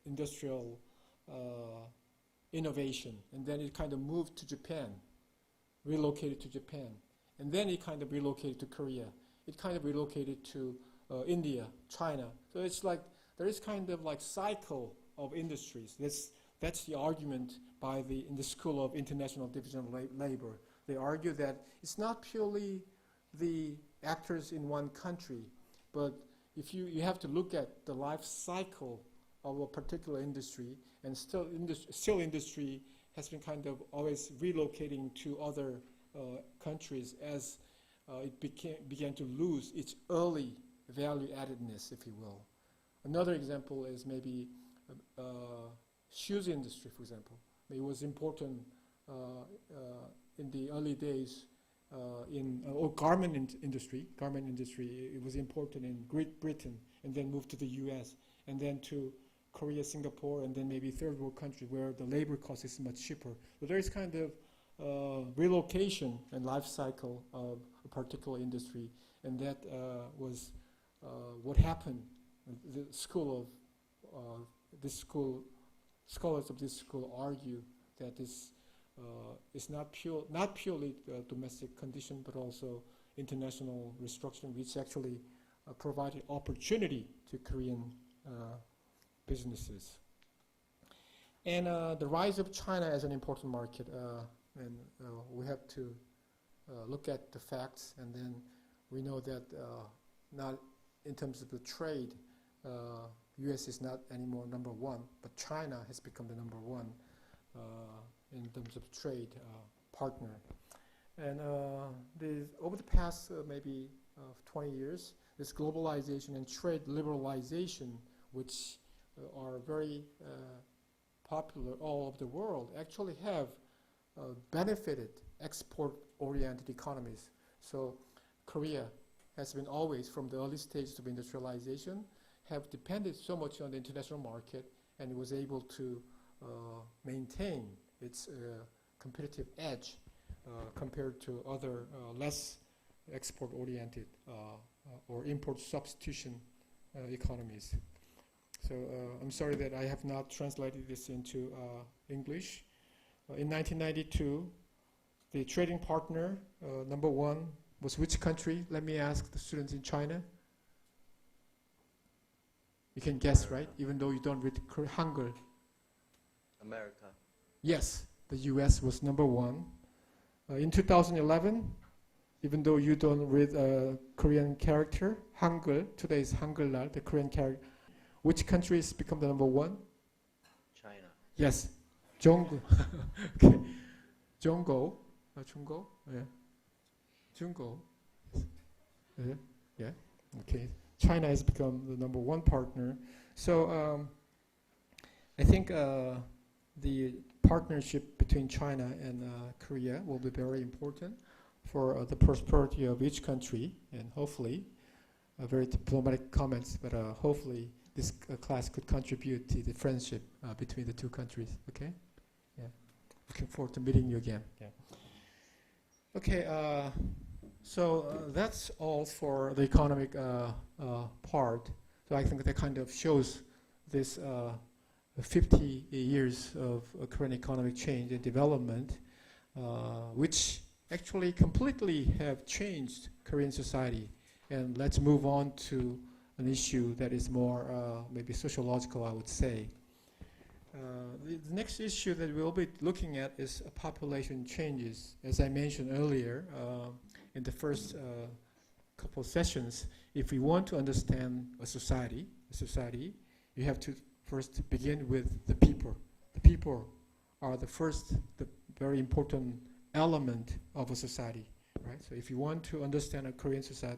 industrial innovation. And then it kind of moved to Japan, relocated to Japan. And then it kind of relocated to Korea. It kind of relocated to India, China. So it's like, there is kind of like cycle of industries. That's the argument in the School of International Division of Labor. They argue that it's not purely the actors in one country, but if you have to look at the life cycle of a particular industry, and steel industry has been kind of always relocating to other countries as it began to lose its early value addedness, if you will. Another example is maybe shoes industry, for example. It was important in the early days garment industry. Garment industry, it was important in Great Britain, and then moved to the U.S., and then to Korea, Singapore, and then maybe third world country where the labor cost is much cheaper. But there is kind of relocation and life cycle of a particular industry, and that was what happened. The scholars of this school argue that this is not purely domestic condition, but also international restructuring, which actually provided opportunity to Korean businesses. And the rise of China as an important market, and we have to look at the facts, and then we know that not in terms of the trade, U.S. is not anymore number one, but China has become the number one in terms of trade partner. And over the past maybe 20 years, this globalization and trade liberalization, which are very popular all over the world, actually have benefited export-oriented economies. So Korea has been always, from the early stages of industrialization, have depended so much on the international market, and it was able to maintain its competitive edge compared to other less export-oriented or import substitution economies. So I'm sorry that I have not translated this into English. In 1992, the trading partner number one was which country? Let me ask the students in China. You can guess, right? Even though you don't read Hangul. America. Yes, the US was number one. In 2011, even though you don't read Korean character, Hangul, today is Hangul, the Korean character. Which country has become the number one? China. Yes, Jonggo. Okay, Jonggo. Jonggo? Yeah. Jonggo. Yeah. Okay. China has become the number one partner. So I think the partnership between China and Korea will be very important for the prosperity of each country, and hopefully, very diplomatic comments, but hopefully this class could contribute to the friendship between the two countries. Okay? Yeah. Looking forward to meeting you again. Yeah. Okay. So that's all for the economic part. So I think that kind of shows this 50 years of Korean economic change and development, which actually completely have changed Korean society. And let's move on to an issue that is more maybe sociological, I would say. The next issue that we'll be looking at is population changes. As I mentioned earlier in the first couple of sessions, if we want to understand a society, you have to first begin with the people. The people are the very important element of a society, right? So if you want to understand a Korean society,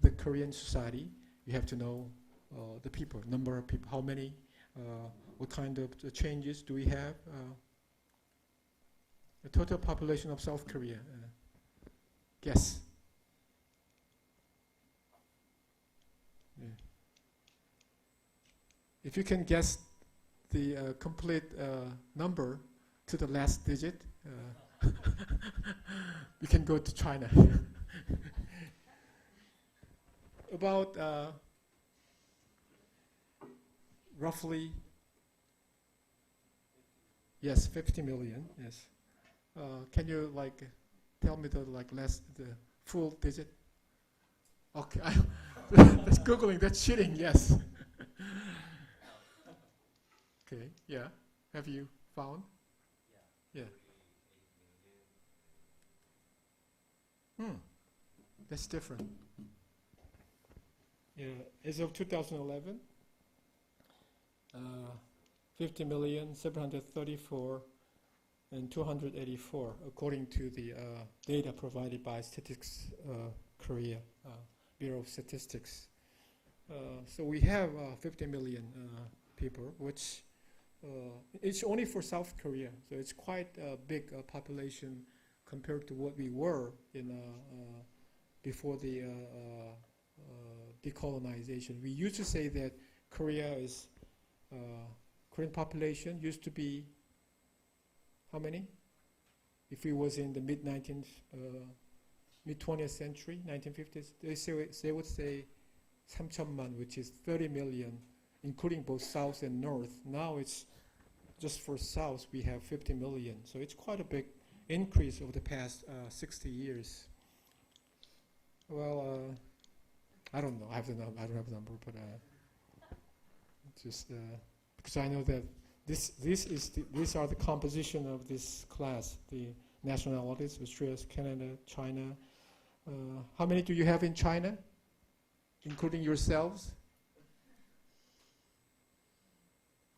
the Korean society, you have to know the people, number of people, how many, what kind of changes do we have? The total population of South Korea. Guess. Yeah. If you can guess the complete number to the last digit, you can go to China. About roughly, yes, 50 million. Yes. Can you tell me the full digit? Okay, that's googling. That's cheating. Yes. Okay. Yeah. Have you found? Yeah. That's different. Yeah. As of 2011. 50,734,284, according to the data provided by Statistics Korea, Bureau of Statistics. So we have 50 million people, which it's only for South Korea. So it's quite a big population compared to what we were in before the decolonization. We used to say that Korean population used to be how many? If it was in the mid-20th century, 1950s, they would say 3천만, which is 30 million, including both South and North. Now it's just for South we have 50 million, so it's quite a big increase over the past 60 years. Well, I don't know. I don't have the number, but just because I know that these are the composition of this class, the nationalities: Australia, Canada, China. How many do you have in China, including yourselves?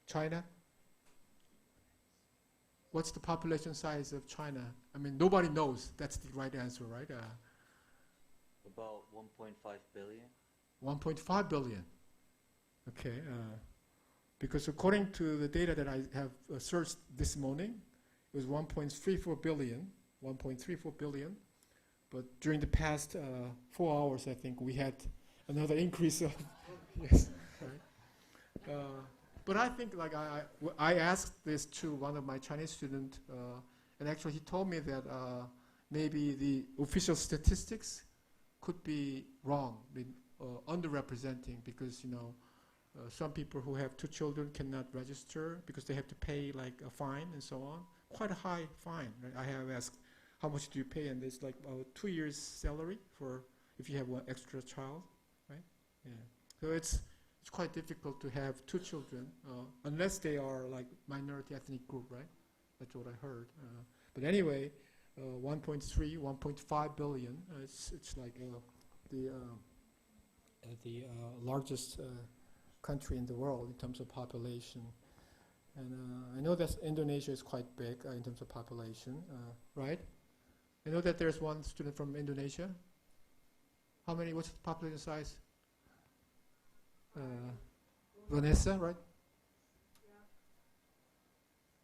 China? What's the population size of China? I mean, nobody knows. That's the right answer, right? About 1.5 billion. 1.5 billion. Okay. Because according to the data that I have searched this morning, it was 1.34 billion. 1.34 billion. But during the past 4 hours, I think we had another increase of yes. Right? But I think I asked this to one of my Chinese students, and actually he told me that maybe the official statistics could be wrong, underrepresenting, because some people who have 2 children cannot register because they have to pay a fine and so on. Quite a high fine. Right? I have asked, how much do you pay? And it's 2 years' salary for if you have one extra child, right? Yeah. So it's quite difficult to have 2 children unless they are minority ethnic group, right? That's what I heard. But anyway, 1.3, 1.5 billion. It's the largest country in the world in terms of population. And I know that Indonesia is quite big in terms of population, right? I know that there's one student from Indonesia. How many? What's the population size? Vanessa, right? Yeah.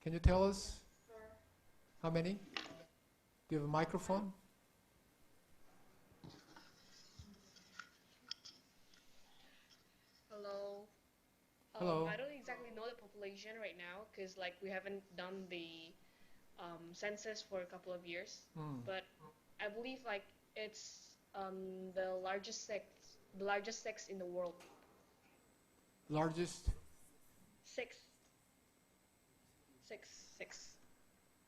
Can you tell us? Sure. How many? Do you have a microphone? Hello. Hello. I don't exactly know the population right now because we haven't done the census for a couple of years. But I believe it's the largest sex in the world. largest? Six.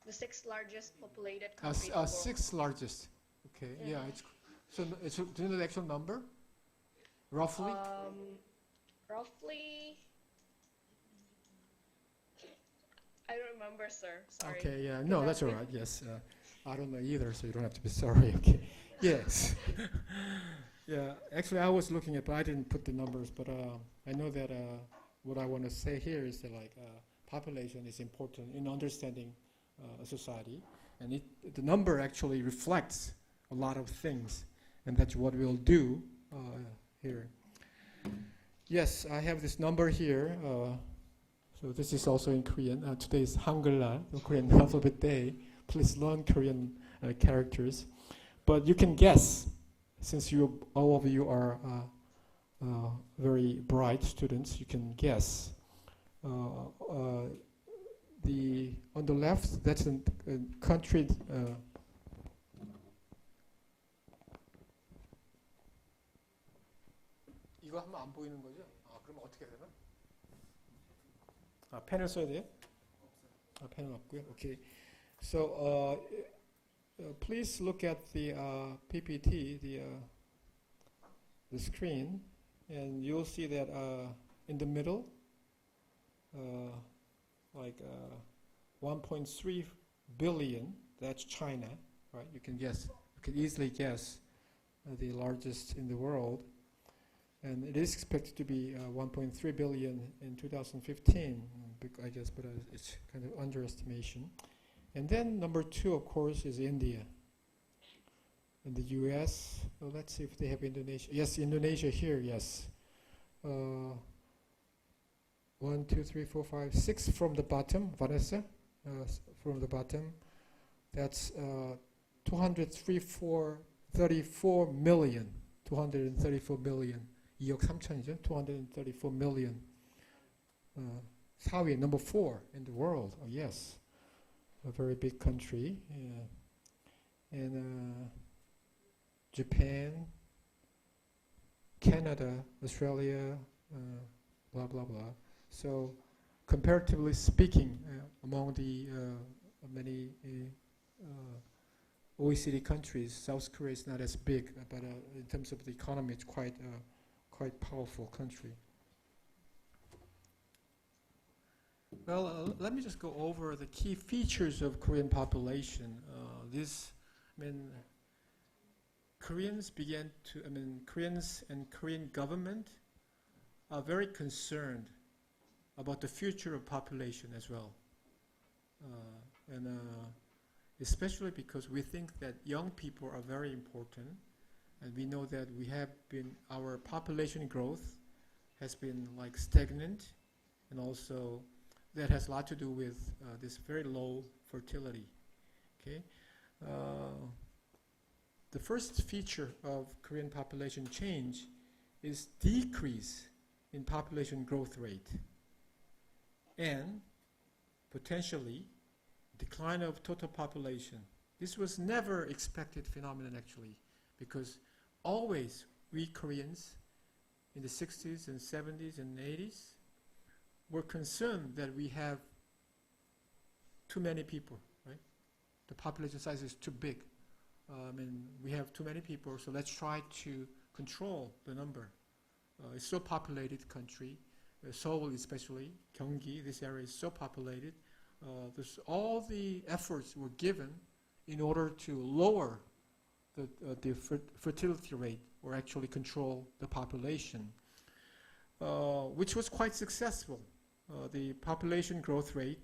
The sixth largest populated country in the world. Sixth largest. Okay, yeah. Do you know the actual number? Roughly? Roughly, I don't remember, sir. Sorry. Okay, yeah. No, that's all right. Yes. I don't know either, so you don't have to be sorry. Okay. Yes. Yeah. Actually, I was looking at, but I didn't put the numbers. But I know that what I want to say here is that population is important in understanding a society, and the number actually reflects a lot of things, and that's what we'll do here. Yes, I have this number here. So this is also in Korean. Today is Hangul, the Korean alphabet day. Please learn Korean characters. But you can guess, since all of you are very bright students, you can guess. On the left, that's a country. 이거 하면 안 보이는 거죠? 그럼 어떻게 되나? 펜을 써야 돼요? 펜은 없고요. Okay. So please look at the PPT, the screen, and you'll see that in the middle, 1.3 billion. That's China, right? You can guess. You can easily guess the largest in the world. And it is expected to be 1.3 billion in 2015, I guess, but it's kind of underestimation. And then number 2, of course, is India. And the US, let's see if they have Indonesia. Yes, Indonesia here, yes. 1, 2, 3, 4, 5, 6 from the bottom, Vanessa, from the bottom. That's 234 million. 2억 3천이죠. 234 million. 4위, number 4 in the world. Oh, yes. A very big country. Yeah. And Japan, Canada, Australia, blah, blah, blah. So, comparatively speaking, among the many OECD countries, South Korea is not as big, but in terms of the economy, it's quite powerful country. Well, let me just go over the key features of Korean population. Koreans and Korean government are very concerned about the future of population as well. Especially because we think that young people are very important, and we know that our population growth has been stagnant, and also that has a lot to do with this very low fertility. Okay, the first feature of Korean population change is decrease in population growth rate, and potentially decline of total population. This was never expected phenomenon actually, because always we Koreans in the 60s and 70s and 80s were concerned that we have too many people, right? The population size is too big. We have too many people, so let's try to control the number. It's so populated country, Seoul especially, Gyeonggi, this area is so populated. All the efforts were given in order to lower the fertility rate, or actually control the population, which was quite successful. The population growth rate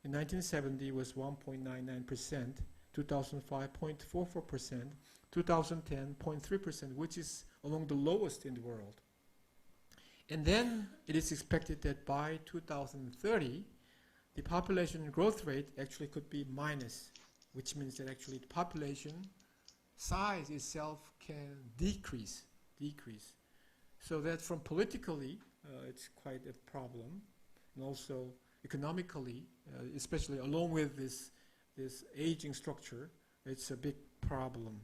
in 1970 was 1.99%, 2005 0.44%, 2010 0.3%, which is among the lowest in the world. And then it is expected that by 2030, the population growth rate actually could be minus, which means that actually the population size itself can decrease. So that from politically, it's quite a problem, and also economically, especially along with this aging structure, it's a big problem.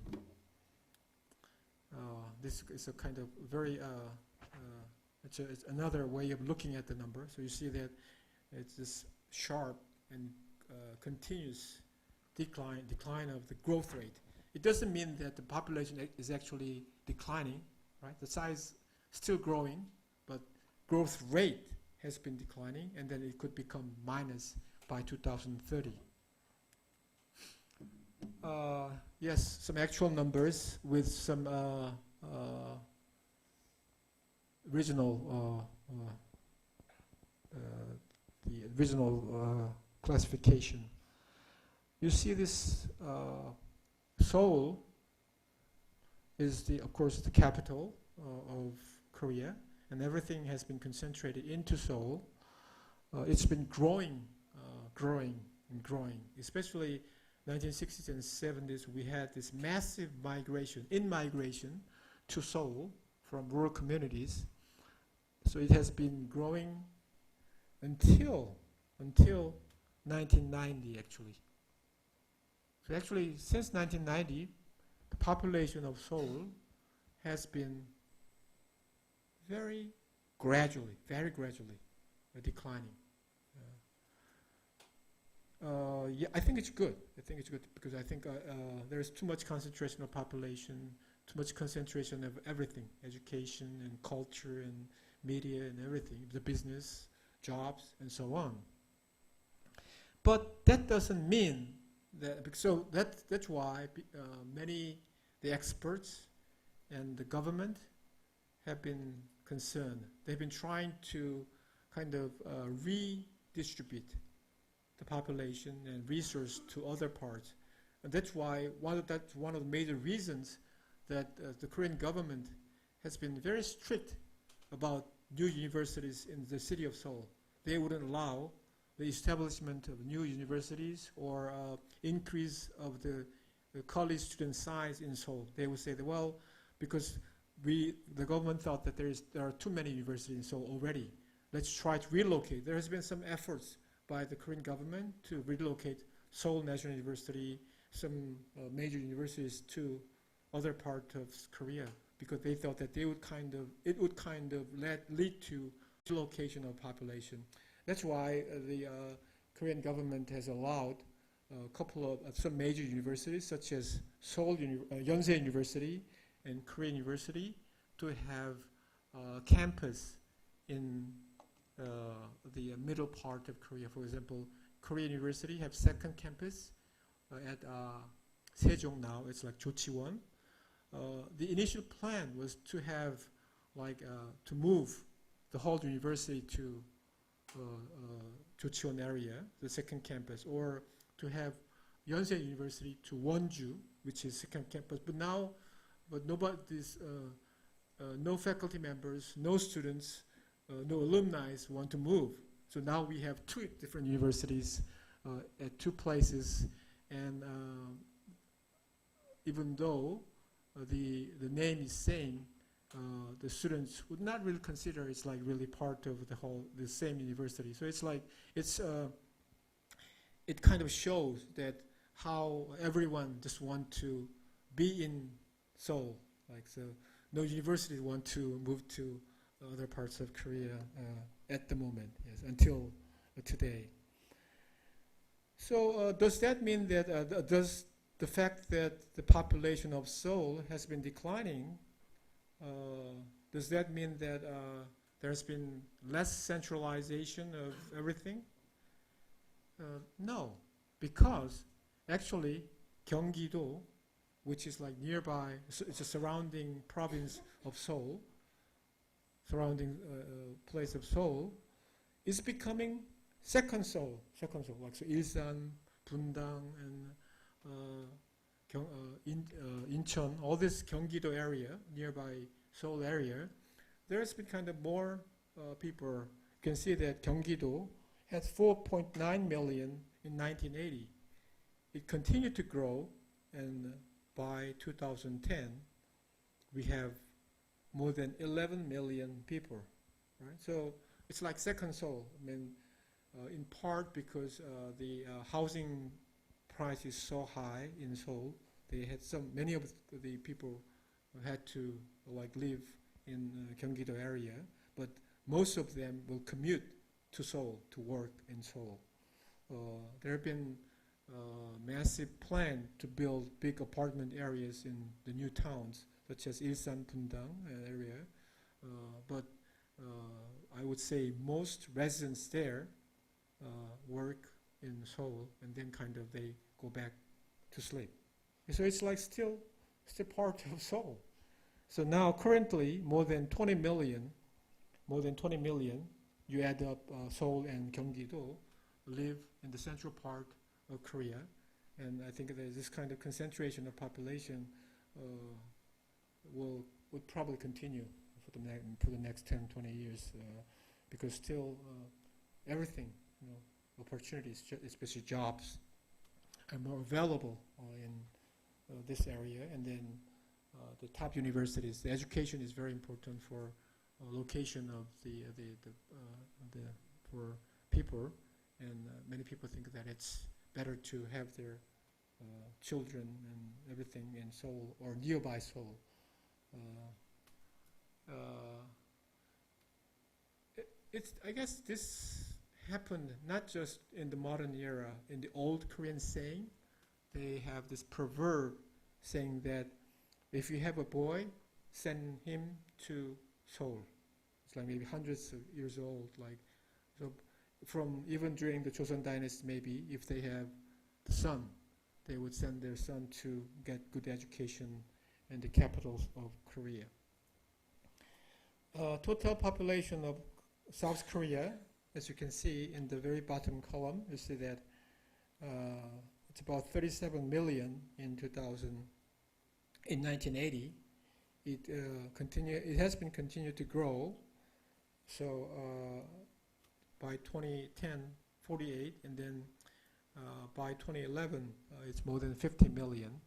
This is a kind of very It's another way of looking at the number. So you see that it's this sharp and continuous decline of the growth rate. It doesn't mean that the population is actually declining, right? The size still growing, but growth rate has been declining, and then it could become minus by 2030. Yes, some actual numbers with some original the original classification. You see this Seoul is of course the capital of Korea, and everything has been concentrated into Seoul. It's been growing, especially 1960s and 70s. We had this massive migration to Seoul from rural communities. So it has been growing until 1990 actually. So actually since 1990, the population of Seoul has been very gradually declining. Yeah, I think it's good. Because I think there's too much concentration of population, too much concentration of everything, education and culture and media and everything, the business, jobs, and so on. But that doesn't mean that, so that's why the experts and the government have been concerned. They've been trying to kind of redistribute the population and resource to other parts. And that's why that's one of the major reasons that the Korean government has been very strict about new universities in the city of Seoul. They wouldn't allow the establishment of new universities or increase of the college student size in Seoul. They would say that, well, because the government thought that there are too many universities in Seoul already. Let's try to relocate. There has been some efforts by the Korean government to relocate Seoul National University, some major universities to other parts of Korea, because they thought that it would kind of lead to relocation of population. That's why the Korean government has allowed a couple of some major universities, such as Seoul Yonsei University and Korean University, to have campus in the middle part of Korea. For example, Korean University have second campus at Sejong now. It's like Jochiwon. The initial plan was to have to move the whole university to Jochiwon area, the second campus, or to have Yonsei University to Wonju, which is second campus. But no faculty members, no students, no alumni want to move. So now we have two different universities at two places, and even though the name is same, the students would not really consider it's like really part of the same university. So it's like it kind of shows that how everyone just want to be in Seoul. Like, so no university want to move to other parts of Korea at the moment, yes, until today. So does that mean that does the fact that the population of Seoul has been declining, does that mean that there's been less centralization of everything? No, because actually Gyeonggi-do, which is like nearby, it's a surrounding province of Seoul, surrounding place of Seoul, is becoming second Seoul, like so Ilsan, Bundang, and Incheon, all this Gyeonggi-do area, nearby Seoul area, there's been kind of more people. You can see that Gyeonggi-do had 4.9 million in 1980. It continued to grow, and by 2010, we have more than 11 million people, right? So it's like second Seoul. I mean, in part because the housing price is so high in Seoul. They had many of the people had to like live in Gyeonggi-do area. but most of them will commute to Seoul to work in Seoul. There have been massive plan to build big apartment areas in the new towns, such as Ilsan, Bundang area. But I would say most residents there work in Seoul, and then kind of they go back to sleep. So it's like still part of Seoul. So now currently more than 20 million, you add up Seoul and Gyeonggi-do, live in the central part of Korea. And I think that this kind of concentration of population would probably continue for the next 10, 20 years, because still everything, opportunities, especially jobs, are more available in this area. And then the top universities, the education is very important for location of for people, and many people think that it's better to have their children and everything in Seoul or nearby Seoul. I guess this happened not just in the modern era. In the old Korean saying, they have this proverb saying that if you have a boy, send him to Seoul. It's like maybe hundreds of years old. Like, so from even during the Joseon dynasty, maybe if they have the son, they would send their son to get good education in the capitals of Korea. Total population of South Korea, as you can see in the very bottom column, you see that it's about 37 million in 1980. It has been continued to grow. So by 2010, 48, and then by 2011, it's more than 50 million.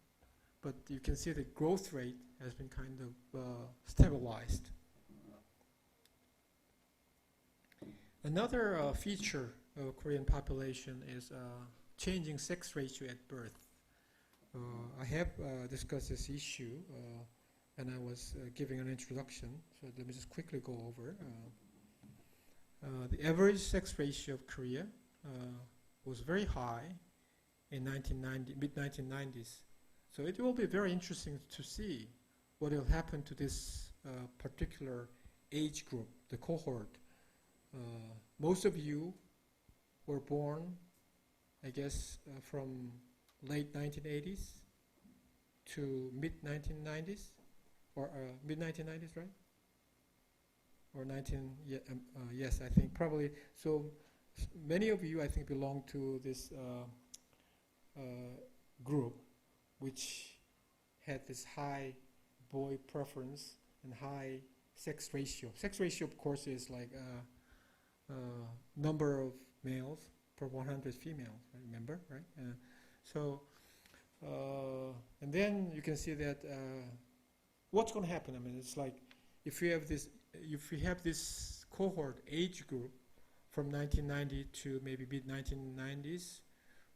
But you can see the growth rate has been kind of stabilized. Another feature of Korean population is changing sex ratio at birth. I have discussed this issue, and I was giving an introduction, so let me just quickly go over. The average sex ratio of Korea was very high in mid-1990s. So it will be very interesting to see what will happen to this particular age group, the cohort. Most of you were born, I guess, from late 1980s to mid-1990s, or mid-1990s, right? Or yes, I think probably. So many of you, I think, belong to this group, which had this high boy preference and high sex ratio. Sex ratio, of course, is like number of males per 100 females, remember, right? And then you can see that what's going to happen. I mean, it's like if you have this cohort age group from 1990 to maybe mid-1990s,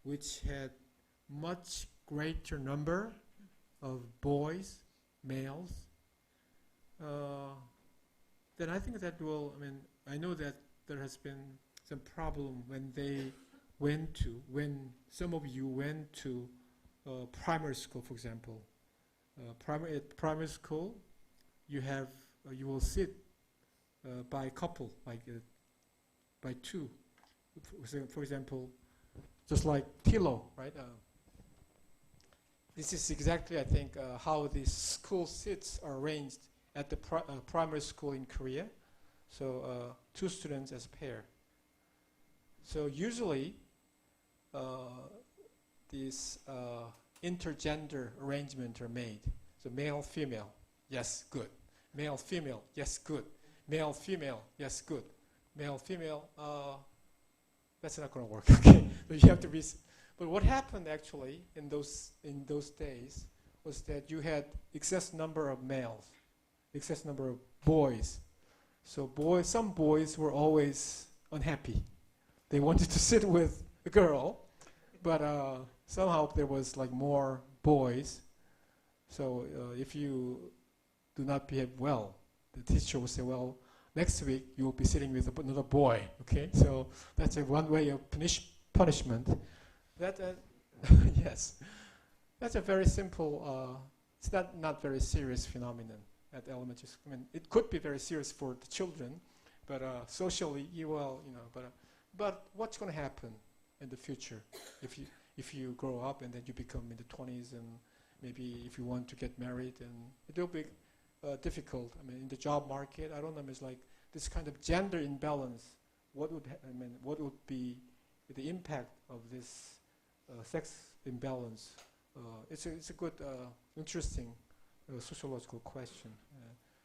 which had much greater number of boys, males, then I think that will, I know that there has been some problem when some of you went to primary school, for example. At primary school, you will sit by a couple, like by two. For example, just like Tilo, right? This is exactly, I think, how the school seats are arranged at the primary school in Korea. So two students as a pair. So usually, these intergender arrangement are made. So male, female, yes, good. Male, female, yes, good. Male, female, yes, good. Male, female, that's not going to work. Okay, so you have to be. But what happened actually in those days was that you had excess number of males, excess number of boys. So some boys were always unhappy. They wanted to sit with a girl, but somehow there was like more boys. So if you do not behave well, the teacher will say, well, next week you will be sitting with another boy. Okay, so that's one way of punishment. That yes, that's a very simple. It's not very serious phenomenon at elementary school. I mean, it could be very serious for the children, but socially, but what's going to happen in the future if you grow up and then you become in the 20s, and maybe if you want to get married, and it will be difficult. I mean, in the job market, I don't know. It's like this kind of gender imbalance. What would be the impact of this sex imbalance? It's a good, interesting sociological question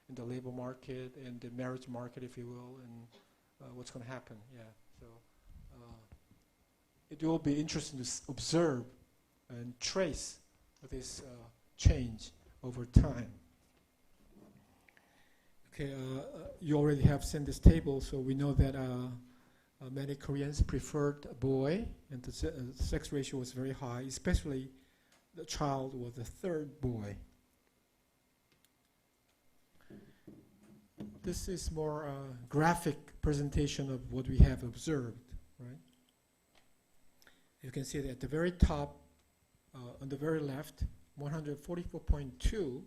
in the labor market, in the marriage market, if you will, and what's going to happen. Yeah. So it will be interesting to observe and trace this change over time. Okay, you already have seen this table, so we know that many Koreans preferred a boy, and the sex ratio was very high, especially the child was the third boy. This is more graphic presentation of what we have observed, right? You can see that at the very top, on the very left, 144.2,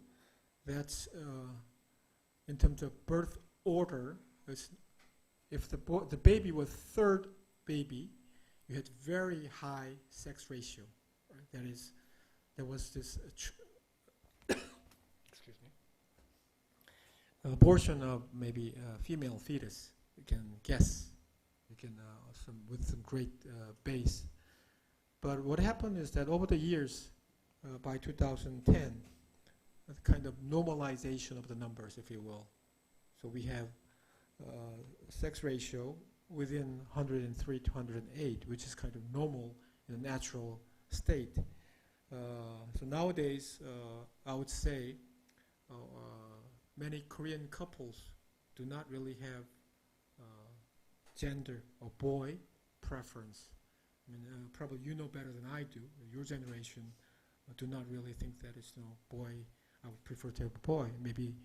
that's in terms of birth order. If the baby was third baby, you had very high sex ratio. Right? That is, there was this excuse me, abortion of maybe a female fetus. You can guess. You can with some great base. But what happened is that over the years, by 2010, a kind of normalization of the numbers, if you will. So we have sex ratio within 103 to 108, which is kind of normal in a natural state. So nowadays, I would say many Korean couples do not really have gender or boy preference. I mean, probably you know better than I do. Your generation do not really think that it's boy. I would prefer to have a boy. Maybe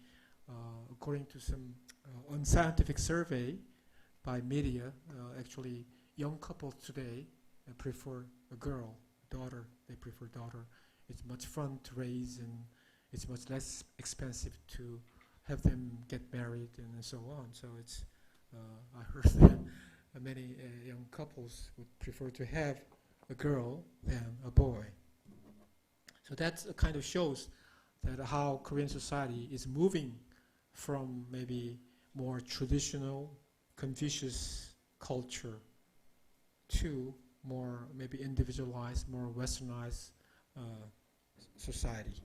according to some unscientific survey by media, actually young couples today prefer a girl, daughter. They prefer daughter. It's much fun to raise, and it's much less expensive to have them get married and so on. So it's I heard that many young couples would prefer to have a girl than a boy. So that kind of shows that how Korean society is moving from maybe more traditional Confucius culture to more maybe individualized, more westernized society.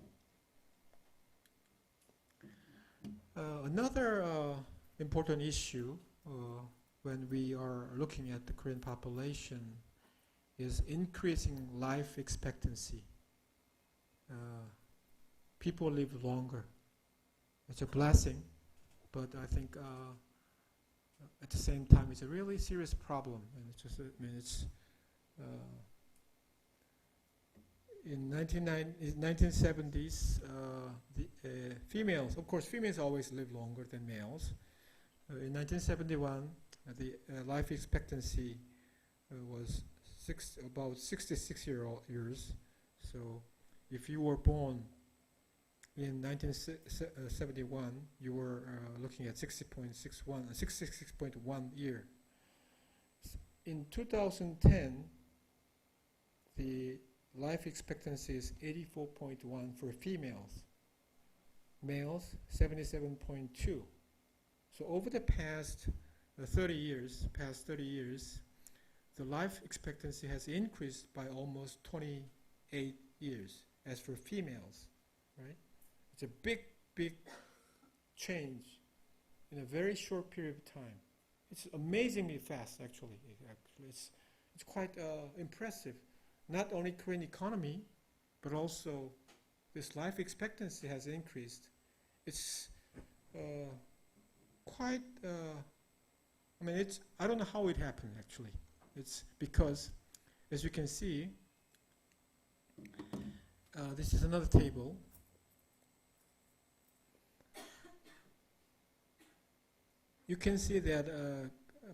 Another important issue when we are looking at the Korean population is increasing life expectancy. People live longer. It's a blessing, but I think at the same time it's a really serious problem. And it's just, in 1970s, the females, of course, females always live longer than males. In 1971, the life expectancy was about 66 years. So if you were born in 1971, you were looking at 66.1 year. In 2010, the life expectancy is 84.1 for females. Males, 77.2. So over the past 30 years, the life expectancy has increased by almost 28 years as for females, right? It's a big, big change in a very short period of time. It's amazingly fast, actually. It's quite impressive. Not only Korean economy, but also this life expectancy has increased. It's quite, I don't know how it happened, actually. It's because, as you can see, this is another table. you can see that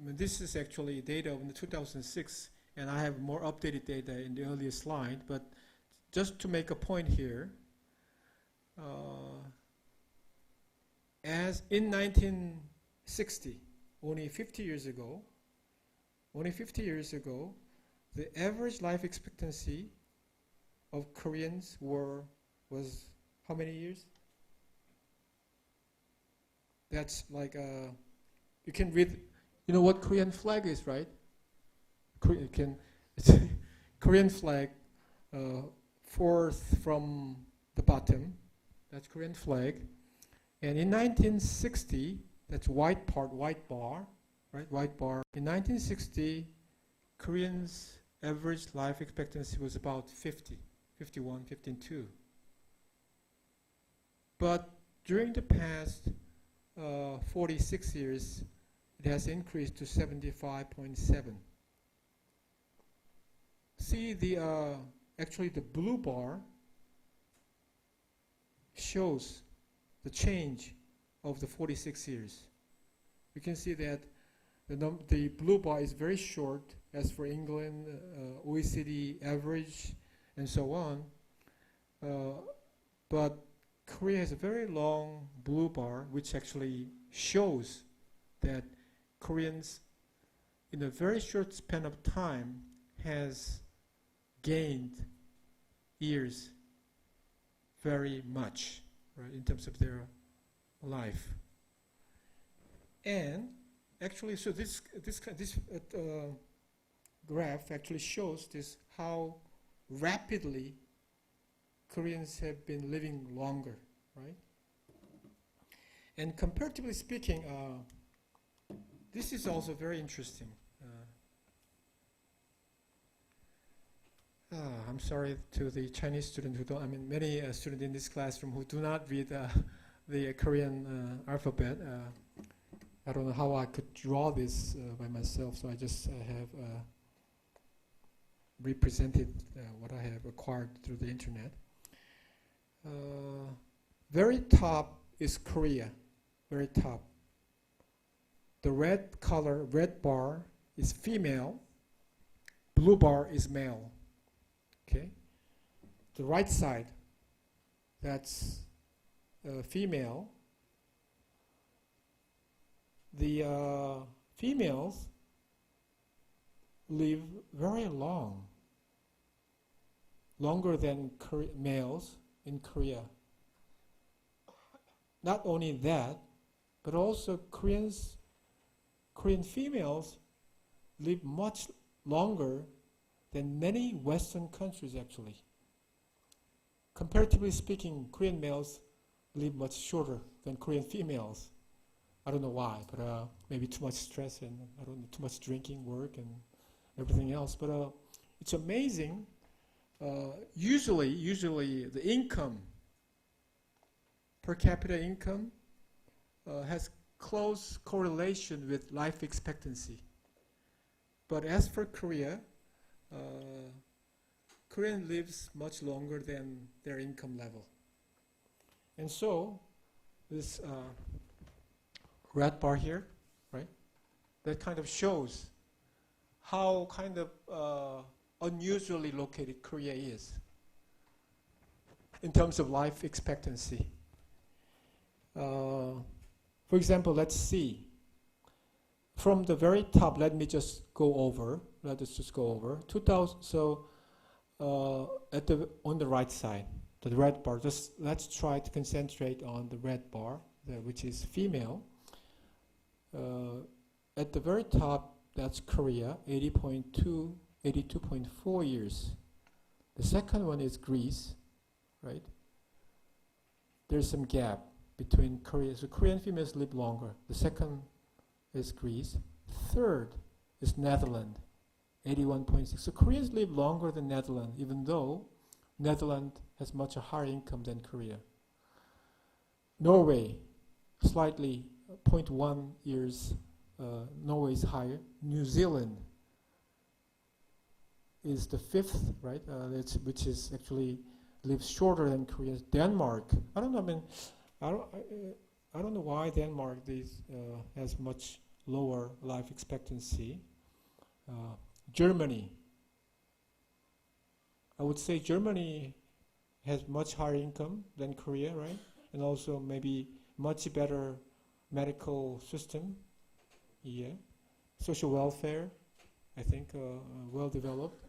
this is actually data in 2006, and I have more updated data in the earlier slide, but just to make a point here, as in 1960, only 50 years ago, the average life expectancy of Koreans was how many years? That's like you can read. You know what Korean flag is, right? It's Korean flag, fourth from the bottom. That's Korean flag. And in 1960, that's white part, white bar, right? White bar. In 1960, Koreans' average life expectancy was about 50, 51, 52. But during the past 46 years, it has increased to 75.7. See actually the blue bar shows the change of the 46 years. You can see that the blue bar is very short as for England, OECD average, and so on. But Korea has a very long blue bar, which actually shows that Koreans, in a very short span of time, has gained years very much, right, in terms of their life. And actually, so this graph actually shows this how rapidly Koreans have been living longer, right? And comparatively speaking, this is also very interesting. I'm sorry to the Chinese student who don't, many students in this classroom who do not read the Korean alphabet. I don't know how I could draw this by myself, so I just have represented what I have acquired through the internet. Very top is Korea, very top. The red color, red bar is female, blue bar is male. Okay? The right side, that's female. The females live very long, longer than males in Korea. Not only that, but also Korean females live much longer than many Western countries actually. Comparatively speaking, Korean males live much shorter than Korean females. I don't know why, but maybe too much stress and I don't know, too much drinking, work, and everything else. But it's amazing. Usually the income, per capita income, has close correlation with life expectancy. But as for Korea, Korean lives much longer than their income level. And so this red bar here, right, that kind of shows how kind of unusually located Korea is in terms of life expectancy. For example, let's see. From the very top, let us just go over. 2000. So on the right side, the red bar. Just let's try to concentrate on the red bar, which is female. At the very top, that's Korea, 80.2, 82.4 years. The second one is Greece, right? There's some gap between Korea. So Korean females live longer. The second is Greece. Third is Netherlands, 81.6. So Koreans live longer than Netherlands, even though Netherlands has much higher income than Korea. Norway, slightly 0.1 years. Norway is higher. New Zealand is the fifth, right? Which is actually lives shorter than Korea. Denmark, I don't know. I don't know why Denmark has much lower life expectancy. Germany. I would say Germany has much higher income than Korea, right? And also maybe much better medical system. Yeah. Social welfare, I think, well developed.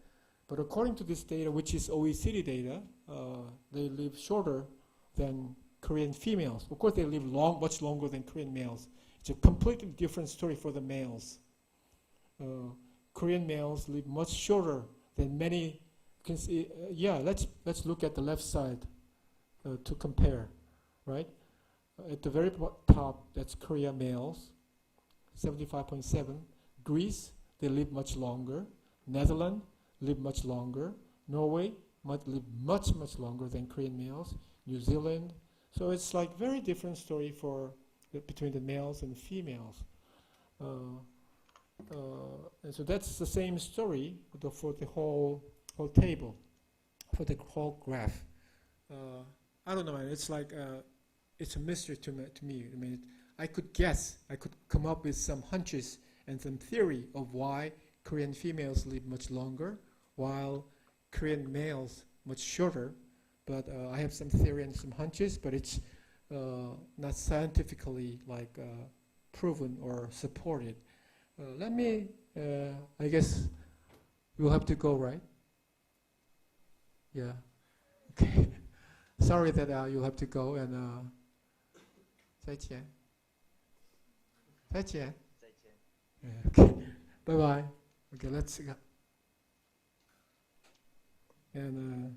But according to this data, which is OECD data, they live shorter than Korean females. Of course, they live much longer than Korean males. It's a completely different story for the males. Korean males live much shorter than many. Can see, let's look at the left side to compare, right? At the very top, that's Korea males, 75.7. Greece, they live much longer. Netherlands live much longer. Norway might live much longer than Korean males. New Zealand. So it's like very different story between the males and the females. And so that's the same story for the whole table, for the whole graph. I don't know, man. It's like it's a mystery to me. I mean, I could guess, I could come up with some hunches and some theory of why Korean females live much longer, while Korean males much shorter. But I have some theory and some hunches, but it's not scientifically proven or supported. Let me, I guess we'll have to go, right? Yeah. Okay. Sorry that you'll have to go and 再见. 再见. Yeah, okay. Bye bye. Okay, let's go. And